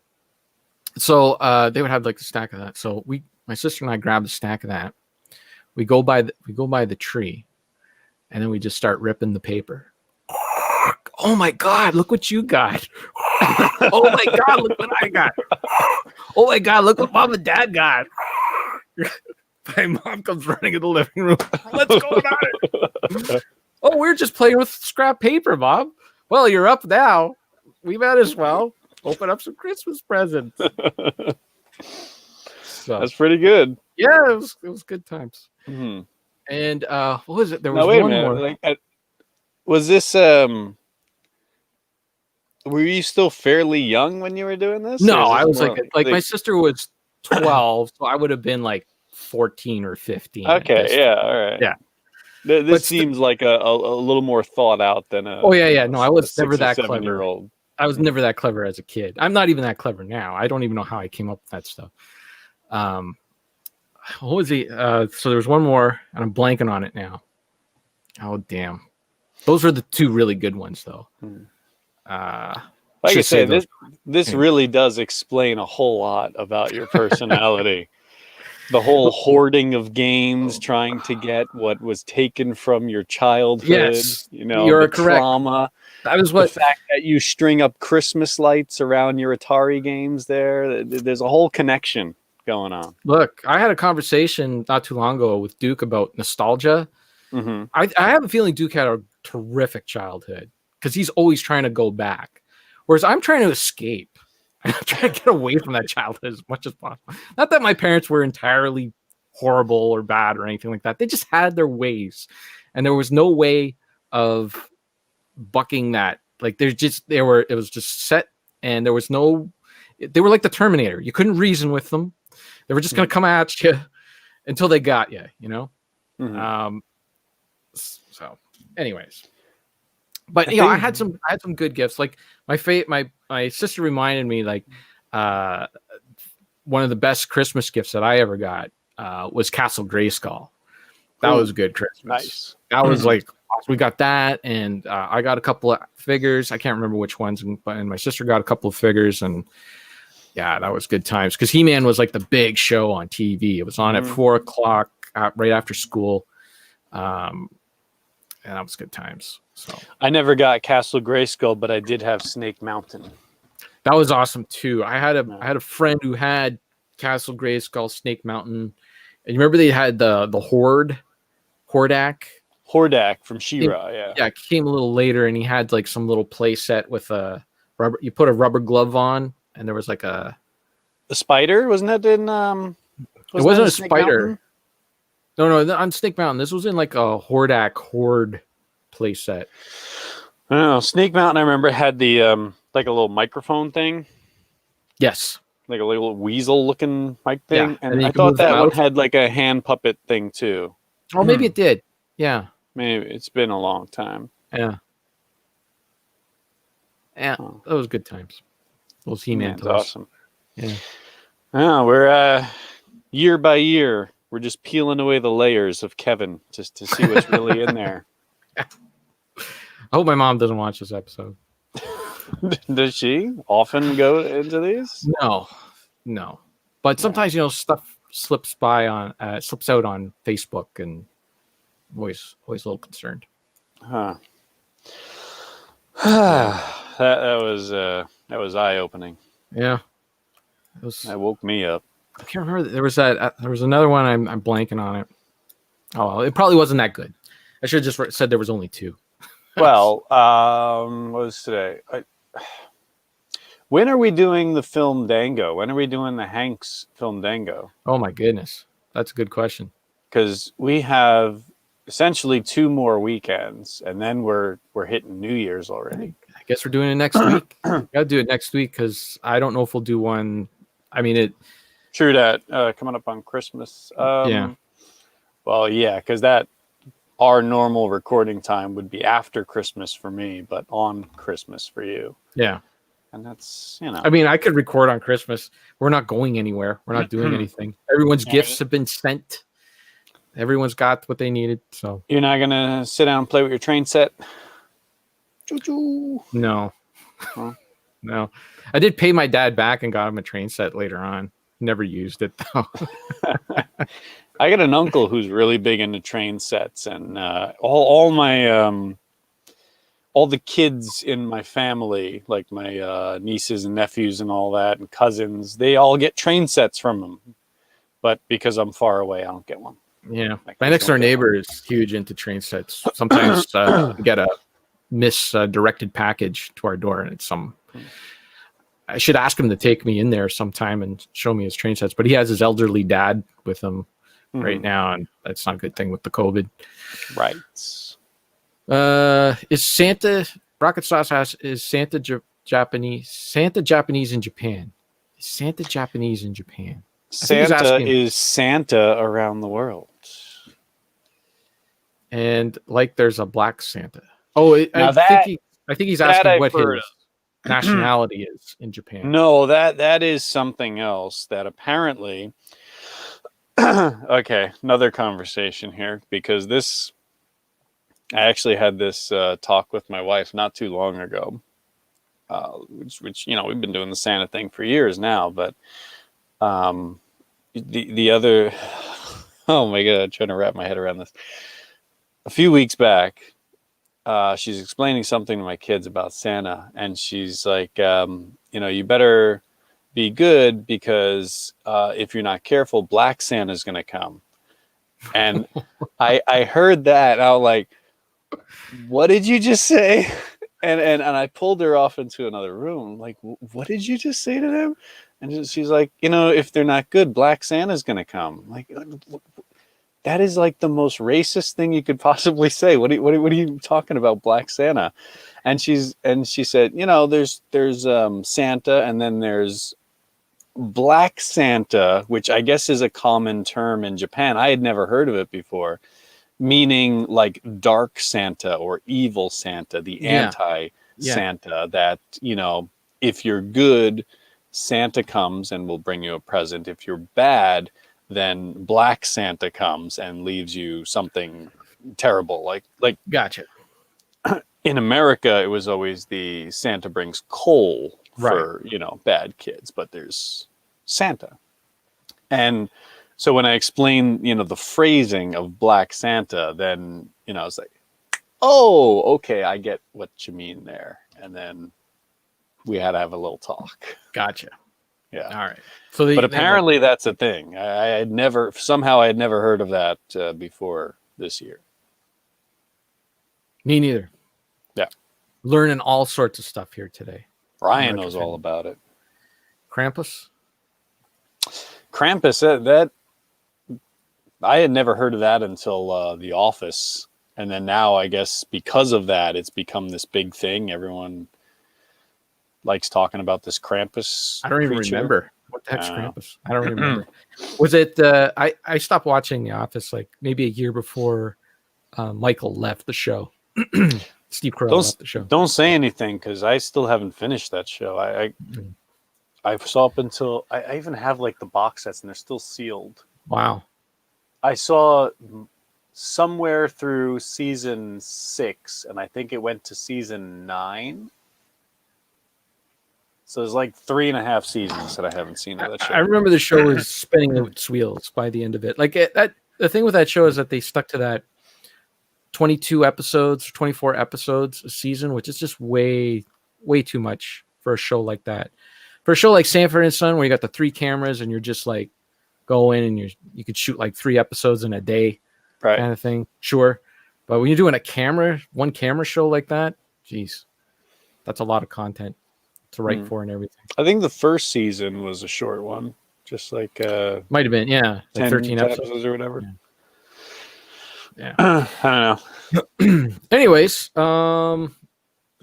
So they would have like a stack of that. So my sister and I grabbed a stack of that. We go by the tree, and then we just start ripping the paper. Oh my God, look what you got. Oh my God, look what I got. Oh my God, look what Mom and Dad got. My mom comes running in the living room. What's going on? Oh, we're just playing with scrap paper, Mom. Well, you're up now. We might as well open up some Christmas presents. So, that's pretty good. Yeah, it was good times. Mm-hmm. And what was it? There was wait one a minute. more. Like, was this? Were you still fairly young when you were doing this? No, I was more like my sister was 12, so I would have been like 14 or 15. Okay, yeah, all right. Yeah. This seems like a little more thought out than a. Oh yeah. No, I was never that 7-year-old. I was never that clever as a kid. I'm not even that clever now. I don't even know how I came up with that stuff. What was he? So there was one more, and I'm blanking on it now. Oh damn! Those are the two really good ones, though. Like I say, this really does explain a whole lot about your personality. The whole hoarding of games, trying to get what was taken from your childhood. Yes, you're the correct. Trauma. That is what the fact that you string up Christmas lights around your Atari games. There's a whole connection going on. Look, I had a conversation not too long ago with Duke about nostalgia. Mm-hmm. I have a feeling Duke had a terrific childhood because he's always trying to go back, whereas I'm trying to escape. I'm trying to get away from that childhood as much as possible. Not that my parents were entirely horrible or bad or anything like that. They just had their ways, and there was no way of bucking that. Like it was just set, and there was no. They were like the Terminator. You couldn't reason with them. They were just going to come at you until they got you. Mm-hmm. So, anyways. But I had some good gifts. Like my sister reminded me, like one of the best Christmas gifts that I ever got was Castle Grayskull. That was a good Christmas. Nice. That was like we got that, and I got a couple of figures. I can't remember which ones, and my sister got a couple of figures, and yeah, that was good times because He-Man was like the big show on TV. It was on at 4:00 right after school. And that was good times. So I never got Castle Grayskull, but I did have Snake Mountain. That was awesome too. I had a friend who had Castle Grayskull, Snake Mountain, and you remember they had the Hordak from She-Ra. Yeah, it came a little later, and he had like some little play set with a rubber. You put a rubber glove on, and there was like the spider. Wasn't that in? It wasn't a spider. Mountain? No, on Snake Mountain. This was in like a Horde play set. I don't know. Snake Mountain, I remember, had the like a little microphone thing. Yes. Like a little weasel-looking mic thing. Yeah. And I thought that one had like a hand puppet thing too. Oh, maybe it did. Yeah. Maybe. It's been a long time. Yeah. Yeah. That was good times. Those He-Man toys. Awesome. Yeah. We're year by year. We're just peeling away the layers of Kevin just to see what's really in there. I hope my mom doesn't watch this episode. Does she often go into these? No. But sometimes stuff slips out on Facebook, and I'm always a little concerned. Huh. that was eye opening. Yeah. That woke me up. I can't remember. There was another one. I'm blanking on it. Oh, well, it probably wasn't that good. I should have just said there was only two. Well, what was today? When are we doing the film Dango? When are we doing the Hanks film Dango? Oh my goodness, that's a good question. Because we have essentially 2 more weekends, and then we're hitting New Year's already. I guess we're doing it next week. Gotta do it next week because I don't know if we'll do one. I mean it. True that. Coming up on Christmas. Yeah. Well, yeah, because our normal recording time would be after Christmas for me, but on Christmas for you. Yeah. And that's, you know. I mean, I could record on Christmas. We're not going anywhere. We're not doing anything. Everyone's gifts have been sent. Everyone's got what they needed. So you're not gonna sit down and play with your train set? Choo-choo. no, Huh? no. I did pay my dad back and got him a train set later on. Never used it though. I got an uncle who's really big into train sets, and all my all the kids in my family, like my nieces and nephews and all that, and cousins, they all get train sets from him. But because I'm far away, I don't get one. Yeah, my next door neighbor is huge into train sets. Sometimes we get a misdirected package to our door, and it's some. I should ask him to take me in there sometime and show me his train sets, but he has his elderly dad with him right now, and that's not a good thing with the COVID. Right. Is Santa Rocket Sauce asks, is Santa Japanese? Santa Japanese in Japan? Is Santa Japanese in Japan? Santa is Santa around the world. And like there's a black Santa. Oh, I think he's asking what his nationality is in Japan. No, that is something else that apparently okay, another conversation here, because I actually had this talk with my wife not too long ago, which you know, we've been doing the Santa thing for years now, but the other oh my god, I'm trying to wrap my head around this. A few weeks back, she's explaining something to my kids about Santa, and she's like, you know, you better be good, because if you're not careful, Black Santa's going to come. And I heard that, and I was like, what did you just say? And I pulled her off into another room. Like, what did you just say to them? And she's like, you know, if they're not good, Black Santa's going to come. Like, that is like the most racist thing you could possibly say. What are you talking about, Black Santa? And she said, you know, there's Santa, and then there's Black Santa, which I guess is a common term in Japan. I had never heard of it before, meaning like dark Santa or evil Santa, the anti-Santa, that, you know, if you're good, Santa comes and will bring you a present. If you're bad, then Black Santa comes and leaves you something terrible. Like Gotcha. In America, it was always the Santa brings coal for, you know, bad kids, but there's Santa. And so when I explain, you know, the phrasing of Black Santa, then, you know, I was like, oh, okay, I get what you mean there. And then we had to have a little talk. Gotcha. Yeah. All right. So, but apparently that's a thing. I had never heard of that before this year. Me neither. Yeah. Learning all sorts of stuff here today. Ryan knows all about it. Krampus, that I had never heard of that until The Office. And then now, I guess, because of that, it's become this big thing. Everyone likes talking about this Krampus. I don't even remember. What the heck's Krampus? I don't remember. Was it, I stopped watching The Office like maybe a year before Michael left the show. Steve Carell left the show. Don't say anything, because I still haven't finished that show. I saw up until, I even have like the box sets, and they're still sealed. Wow. I saw somewhere through season 6, and I think it went to season 9. So there's like 3.5 seasons that I haven't seen of that show. I remember the show was spinning its wheels by the end of it. Like the thing with that show is that they stuck to that 22 episodes, 24 episodes a season, which is just way too much for a show like that. For a show like Sanford and Son, where you got the 3 cameras and you're just like going and you could shoot like 3 episodes in a day, kind of thing. Sure. But when you're doing one camera show like that, geez, that's a lot of content to write for and everything. I think the first season was a short one, just like might have been, like 13 episodes or whatever. Yeah. I don't know. Anyways, talked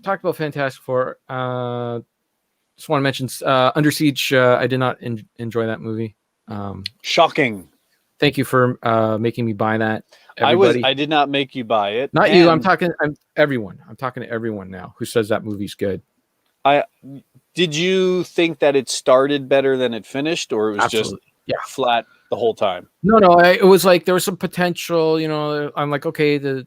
about Fantastic Four. Just want to mention Under Siege. I did not enjoy that movie. Shocking. Thank you for making me buy that. Everybody. I did not make you buy it. Not you. I'm talking to everyone now who says that movie's good. Did you think that it started better than it finished, or it was just Absolutely. Yeah. flat the whole time? No. It was like there was some potential. I'm like, okay, the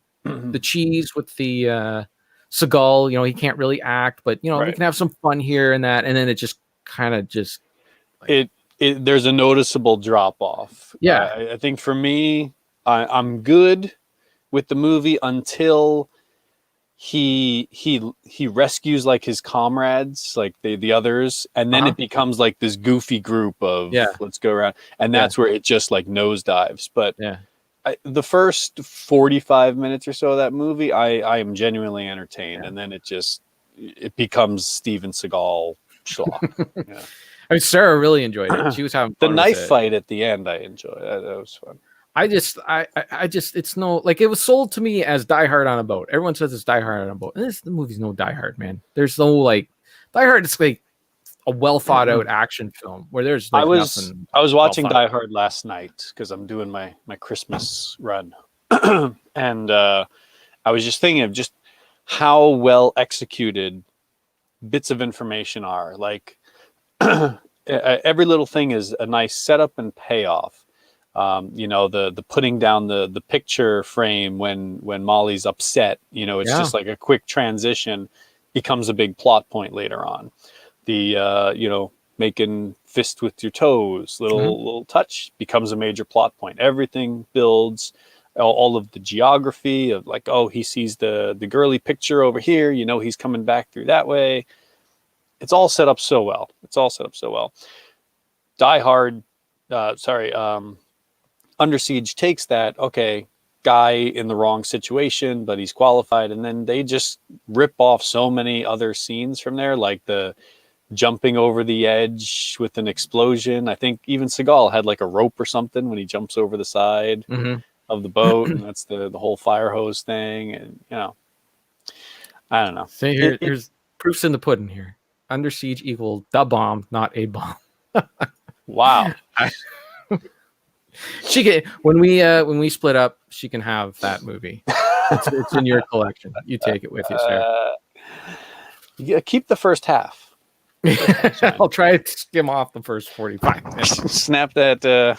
cheese with the Seagal. He can't really act, but we Right. can have some fun here and that. And then it just kind of just There's a noticeable drop off. yeah. I think for me, I'm good with the movie until he rescues like his comrades, like the others, and then it becomes like this goofy group of let's go around, and that's where it just like nosedives. But the first 45 minutes or so of that movie, I am genuinely entertained, and then it becomes Steven Seagal schlock. Yeah. I mean, Sarah really enjoyed it. She was having the fun knife with it. fight at the end. I enjoyed that. That was fun. I just it's no, like, it was sold to me as Die Hard on a boat. Everyone says it's Die Hard on a boat. And the movie's no Die Hard, man. There's no like Die Hard. It's like a well thought out action film where there's like nothing. I was watching Die Hard last night because I'm doing my Christmas run, and I was just thinking of just how well executed bits of information are. Like every little thing is a nice setup and payoff. The putting down the picture frame when Molly's upset, it's just like a quick transition becomes a big plot point later on. The making fist with your toes, little touch becomes a major plot point. Everything builds, all of the geography of like, oh, he sees the girly picture over here, he's coming back through that way. It's all set up so well. Die Hard, Under Siege takes that, okay, guy in the wrong situation, but he's qualified. And then they just rip off so many other scenes from there, like the jumping over the edge with an explosion. I think even Seagal had like a rope or something when he jumps over the side of the boat. And that's the whole fire hose thing. And, I don't know. See, here's proofs in the pudding here. Under Siege equal the bomb, not a bomb. Wow. She can when we split up, she can have that movie. It's in your collection. You take it with you, sir. You keep the first half. I'll try to skim off the first 45 minutes. Snap that that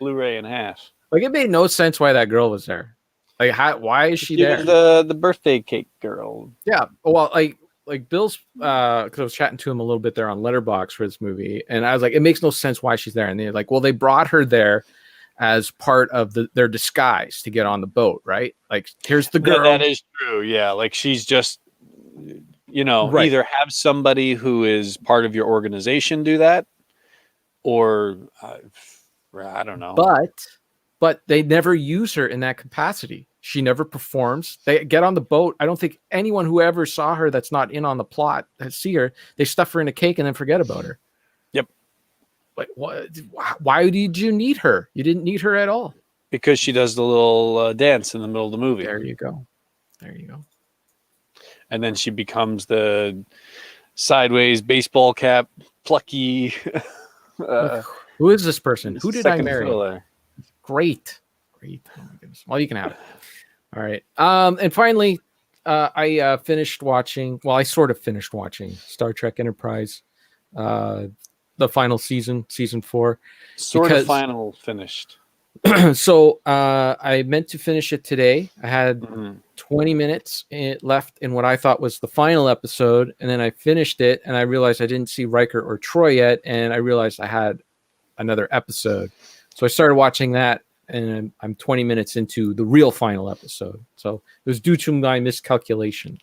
Blu-ray in half. Like, it made no sense why that girl was there. Like, why is she there? The birthday cake girl. Yeah. Well, like Bill's, because I was chatting to him a little bit there on Letterboxd for this movie, and I was like, it makes no sense why she's there. And they're like, well, they brought her there as part of their disguise to get on the boat, right? Like, here's the girl. That is true. Yeah, like she's just, either have somebody who is part of your organization do that, or I don't know. But they never use her in that capacity. She never performs. They get on the boat. I don't think anyone who ever saw her that's not in on the plot see her. They stuff her in a cake and then forget about her. Yep. Like, what? Why did you need her? You didn't need her at all. Because she does the little dance in the middle of the movie. There you go. And then she becomes the sideways baseball cap, plucky. Who is this person? Who did I marry? Filler. Great. Oh my goodness. Well, you can have it. All right. And finally, I finished watching. Well, I sort of finished watching Star Trek Enterprise, the final season 4. Finished. So I meant to finish it today. I had 20 minutes left in what I thought was the final episode, and then I finished it, and I realized I didn't see Riker or Troy yet, and I realized I had another episode. So I started watching that, and I'm 20 minutes into the real final episode. So it was due to my miscalculation.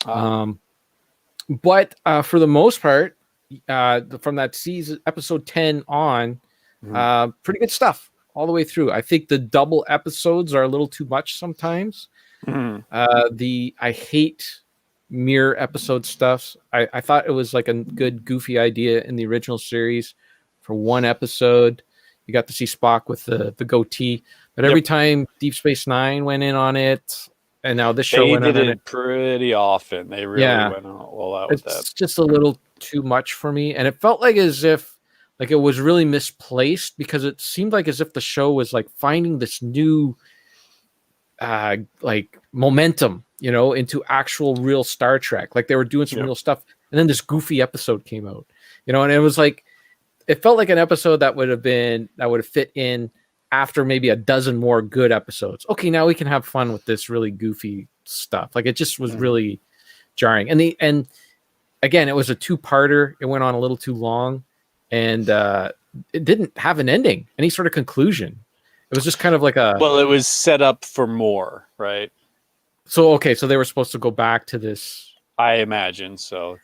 But for the most part, from that season, episode 10 on, pretty good stuff all the way through. I think the double episodes are a little too much sometimes. I hate mirror episode stuff. I thought it was like a good goofy idea in the original series for one episode. You got to see Spock with the goatee, but every time Deep Space Nine went in on it, and now this show went in on it pretty often. They really went all out with that. It's just a little too much for me, and it felt like as if it was really misplaced, because it seemed like as if the show was like finding this new like momentum, into actual real Star Trek. Like they were doing some real stuff, and then this goofy episode came out, and it was like, it felt like an episode that would have fit in after maybe a dozen more good episodes. Okay, now we can have fun with this really goofy stuff. Like, it just was really jarring. And again, it was a 2-parter. It went on a little too long, and it didn't have an ending, any sort of conclusion. It was just kind of like Well, it was set up for more, right? So they were supposed to go back to this. I imagine so,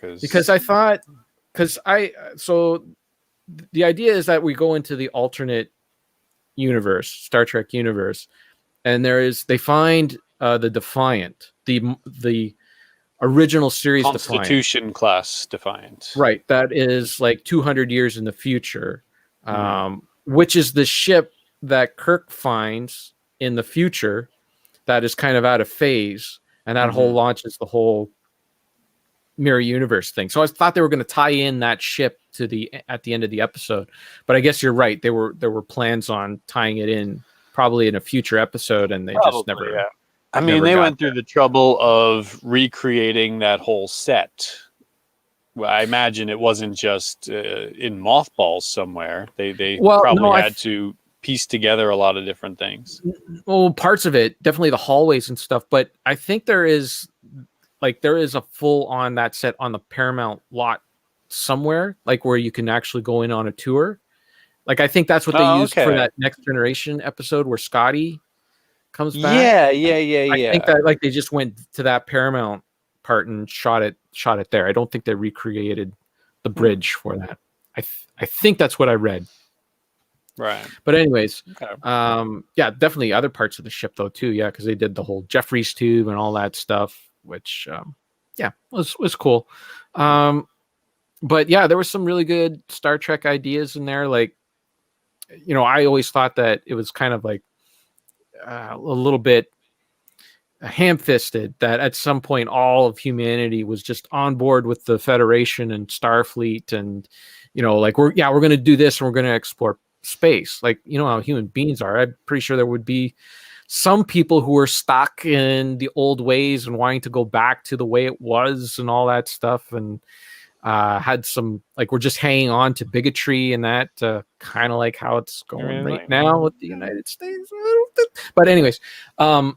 so the idea is that we go into the alternate universe, Star Trek universe, and they find the Defiant, the original series Constitution Defiant. class Defiant. Right, that is like 200 years in the future, which is the ship that Kirk finds in the future that is kind of out of phase, and that whole launches the whole mirror universe thing. So I thought they were going to tie in that ship at the end of the episode, but I guess you're right. There were plans on tying it in probably in a future episode, and they just never. Yeah. I mean, they went through the trouble of recreating that whole set. Well, I imagine it wasn't just in mothballs somewhere. They probably had to piece together a lot of different things. Well, parts of it, definitely the hallways and stuff, but I think there is a full on that set on the Paramount lot somewhere, like where you can actually go in on a tour. Like, I think that's what they used for that Next Generation episode where Scotty comes back. Yeah. I think that they just went to that Paramount part and shot it there. I don't think they recreated the bridge for that. I think that's what I read. Right. But anyways, definitely other parts of the ship though too. Yeah, because they did the whole Jeffries tube and all that stuff, which was cool. But yeah, there were some really good Star Trek ideas in there. Like, I always thought that it was kind of like a little bit ham-fisted that at some point all of humanity was just on board with the Federation and Starfleet, and like we're going to do this and we're going to explore space. Like, how human beings are. I'm pretty sure there would be some people who were stuck in the old ways and wanting to go back to the way it was and all that stuff, and had some, like, we're just hanging on to bigotry and that kind of like how it's going right now with the United States. But anyways, so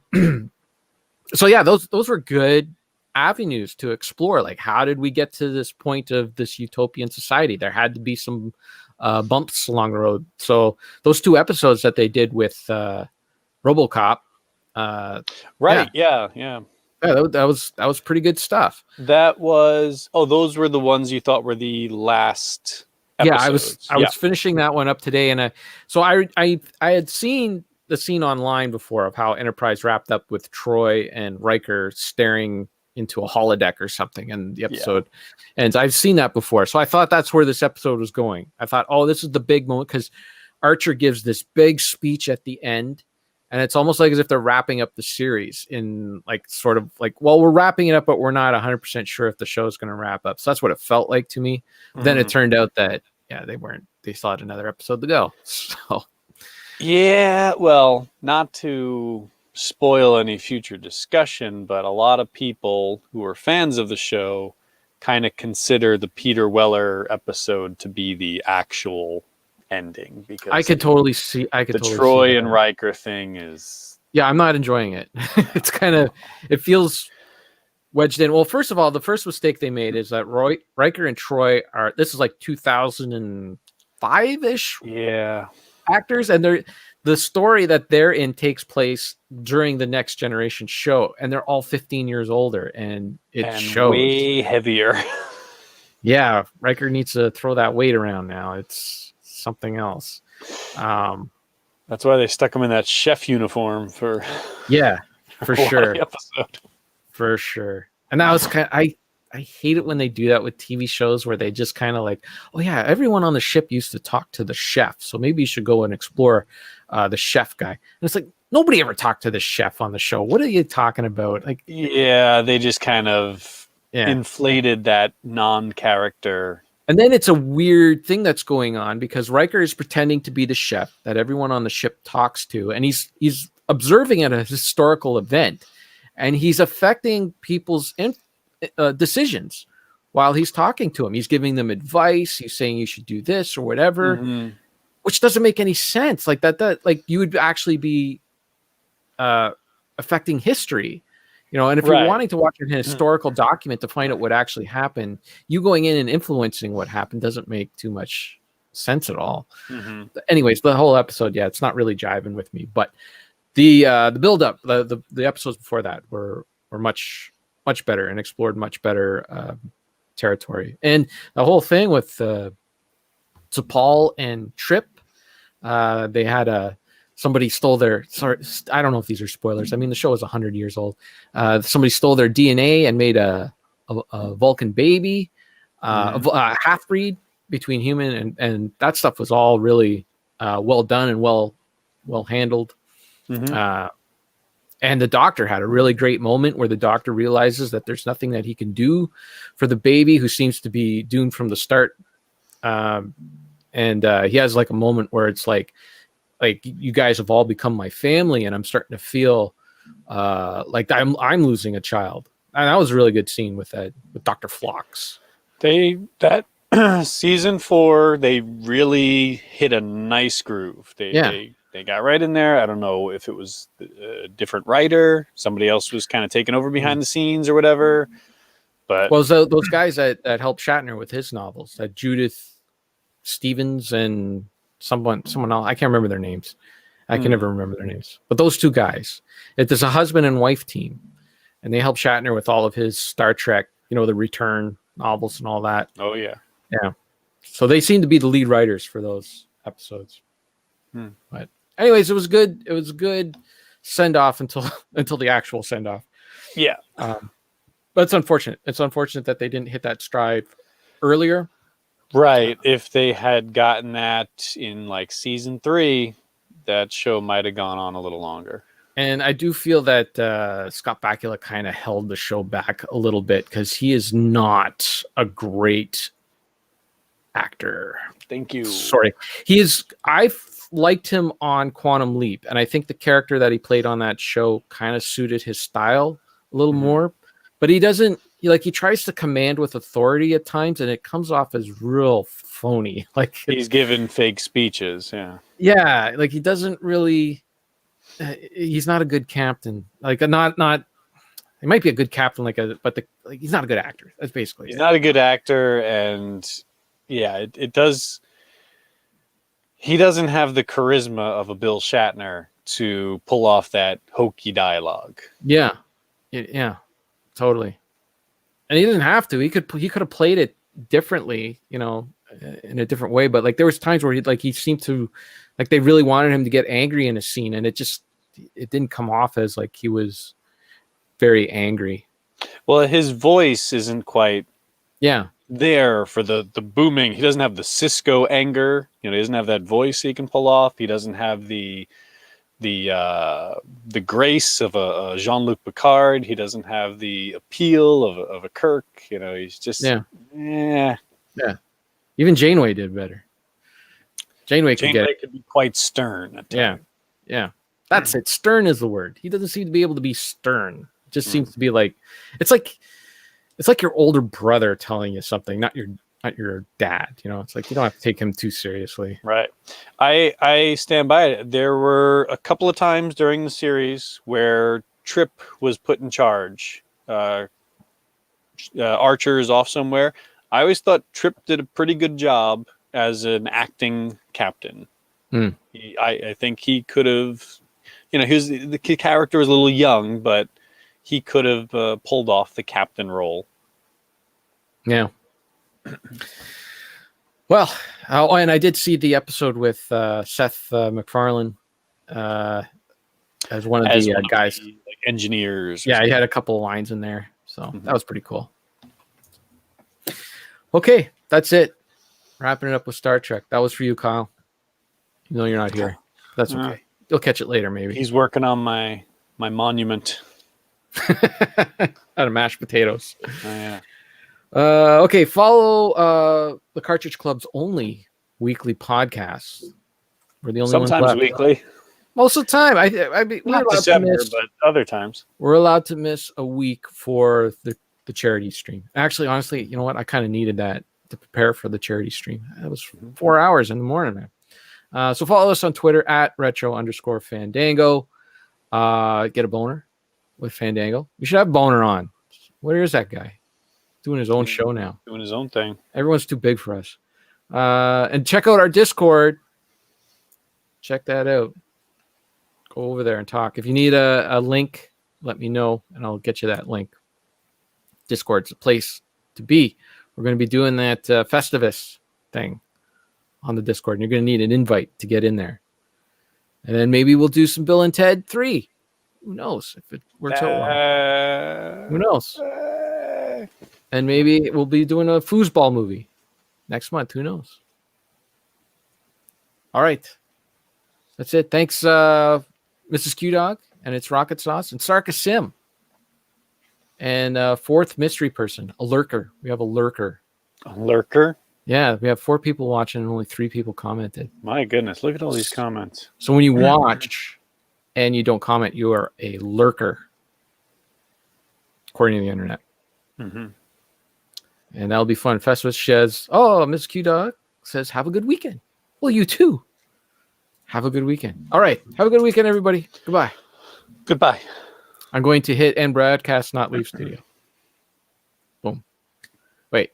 yeah, those were good avenues to explore. Like, how did we get to this point of this utopian society? There had to be some bumps along the road. So those 2 episodes that they did with RoboCop, right? Yeah. That was pretty good stuff. That was those were the ones you thought were the last episodes. I was finishing that one up today, and I had seen the scene online before of how Enterprise wrapped up with Troy and Riker staring into a holodeck or something in the episode, and I've seen that before. So I thought that's where this episode was going. I thought, this is the big moment, because Archer gives this big speech at the end. And it's almost like as if they're wrapping up the series in like sort of like, well, we're wrapping it up, but we're not 100% sure if the show is going to wrap up. So that's what it felt like to me. Then it turned out that, they weren't. They still had another episode to go. So, yeah, well, not to spoil any future discussion, but a lot of people who are fans of the show kind of consider the Peter Weller episode to be the actual ending, because I could totally see the Troy and Riker thing is. Yeah, I'm not enjoying it. It's kind of, it feels wedged in. Well, first of all, the first mistake they made is that Riker and Troy this is like 2005-ish actors, and the story that they're in takes place during the Next Generation show, and they're all 15 years older, and shows way heavier. Yeah, Riker needs to throw that weight around now. It's something else. That's why they stuck him in that chef uniform for sure. Episode. For sure. And that was kind of, I hate it when they do that with TV shows where they just kind of like, everyone on the ship used to talk to the chef, so maybe you should go and explore the chef guy. And it's like, nobody ever talked to the chef on the show. What are you talking about? Like, they just kind of inflated that non-character. And then it's a weird thing that's going on because Riker is pretending to be the chef that everyone on the ship talks to, and he's observing at a historical event, and he's affecting people's decisions. while he's talking to him. He's giving them advice. He's saying you should do this or whatever, which doesn't make any sense. Like that like you would actually be affecting history, and if you're wanting to watch a historical document to find out what actually happened, you going in and influencing what happened doesn't make too much sense at all. Anyways, the whole episode, it's not really jiving with me, but the build up, the episodes before that were much better and explored much better territory. And the whole thing with T'Pol and Trip, they had somebody stole their, sorry, I don't know if these are spoilers. I mean, the show is 100 years old. Somebody stole their DNA and made a Vulcan baby, a half-breed between human and that stuff was all really well done and well handled. And the doctor had a really great moment where the doctor realizes that there's nothing that he can do for the baby who seems to be doomed from the start. And he has like a moment where it's like you guys have all become my family, and I'm starting to feel like I'm losing a child. And that was a really good scene with Dr. Phlox. That season 4, they really hit a nice groove. They got right in there. I don't know if it was a different writer, somebody else was kind of taking over behind the scenes or whatever. But those guys that helped Shatner with his novels, that Judith Stevens and someone else, I can't remember their names. I can never remember their names. But those two guys, there's a husband and wife team, and they helped Shatner with all of his Star Trek, the Return novels and all that. Oh yeah. Yeah. So they seem to be the lead writers for those episodes. But anyways, it was good. It was a good send off until the actual send off. Yeah. But it's unfortunate. It's unfortunate that they didn't hit that stride earlier. Right. If they had gotten that in like season 3, that show might have gone on a little longer. And I do feel that Scott Bakula kind of held the show back a little bit because he is not a great actor. Thank you. Sorry. I've liked him on Quantum Leap, and I think the character that he played on that show kind of suited his style a little more. But he doesn't, he tries to command with authority at times, and it comes off as real phony. Like he's given fake speeches. Yeah. Yeah. Like he doesn't really, he's not a good captain. Like not, he might be a good captain, but he's not a good actor. That's basically he's not a good actor. And yeah, it does. He doesn't have the charisma of a Bill Shatner to pull off that hokey dialogue. Yeah. Yeah. Totally. And he didn't have to. He could have played it differently, in a different way. But there was times where he seemed to, they really wanted him to get angry in a scene, and it didn't come off as like he was very angry. Well, his voice isn't quite there for the booming. He doesn't have the Cisco anger. He doesn't have that voice he can pull off. He doesn't have the grace of a Jean-Luc Picard. He doesn't have the appeal of a Kirk. He's just yeah. Even Janeway did better. Janeway could be quite stern at times. Yeah. That's it. Stern is the word. He doesn't seem to be able to be stern. It just seems to be it's like your older brother telling you something, not your dad. It's like you don't have to take him too seriously. Right. I stand by it. There were a couple of times during the series where Trip was put in charge. Archer is off somewhere. I always thought Trip did a pretty good job as an acting captain. I think he could have, the character was a little young, but he could have pulled off the captain role. Yeah. Well, and I did see the episode with Seth MacFarlane as one of the guys, engineers. Yeah, he had a couple of lines in there, so that was pretty cool. Okay, that's it. Wrapping it up with Star Trek. That was for you, Kyle. You're not here. That's okay. You'll catch it later, maybe. He's working on my monument out of mashed potatoes. Oh, yeah. Okay, follow the Cartridge Club's only weekly podcast. We're the only sometimes ones left. Weekly. Most of the time. I mean, not December, but other times we're allowed to miss a week for the the charity stream. Actually, honestly, you know what? I kind of needed that to prepare for the charity stream. It was 4 hours in the morning, man. So follow us on Twitter at retro_Fandango. Get a boner with Fandango. We should have Boner on. Where is that guy? Doing his own show now. Doing his own thing. Everyone's too big for us. And check out our Discord. Check that out. Go over there and talk. If you need a link, let me know, and I'll get you that link. Discord's a place to be. We're going to be doing that Festivus thing on the Discord, and you're going to need an invite to get in there. And then maybe we'll do some Bill and Ted 3. Who knows if it works out well? Who knows? And maybe we'll be doing a foosball movie next month. Who knows? All right. That's it. Thanks, Mrs. Q-Dog, and it's Rocket Sauce, and Sarka Sim. And fourth mystery person, a lurker. We have a lurker. A lurker? Yeah, we have 4 people watching and only 3 people commented. My goodness, look at all these comments. So when you watch and you don't comment, you are a lurker, according to the internet. Mm-hmm. And that'll be fun. Festivus says, oh, Miss Q-Dog says, have a good weekend. Well, you too. Have a good weekend. All right. Have a good weekend, everybody. Goodbye. Goodbye. I'm going to hit end broadcast, not leave studio. Boom. Wait.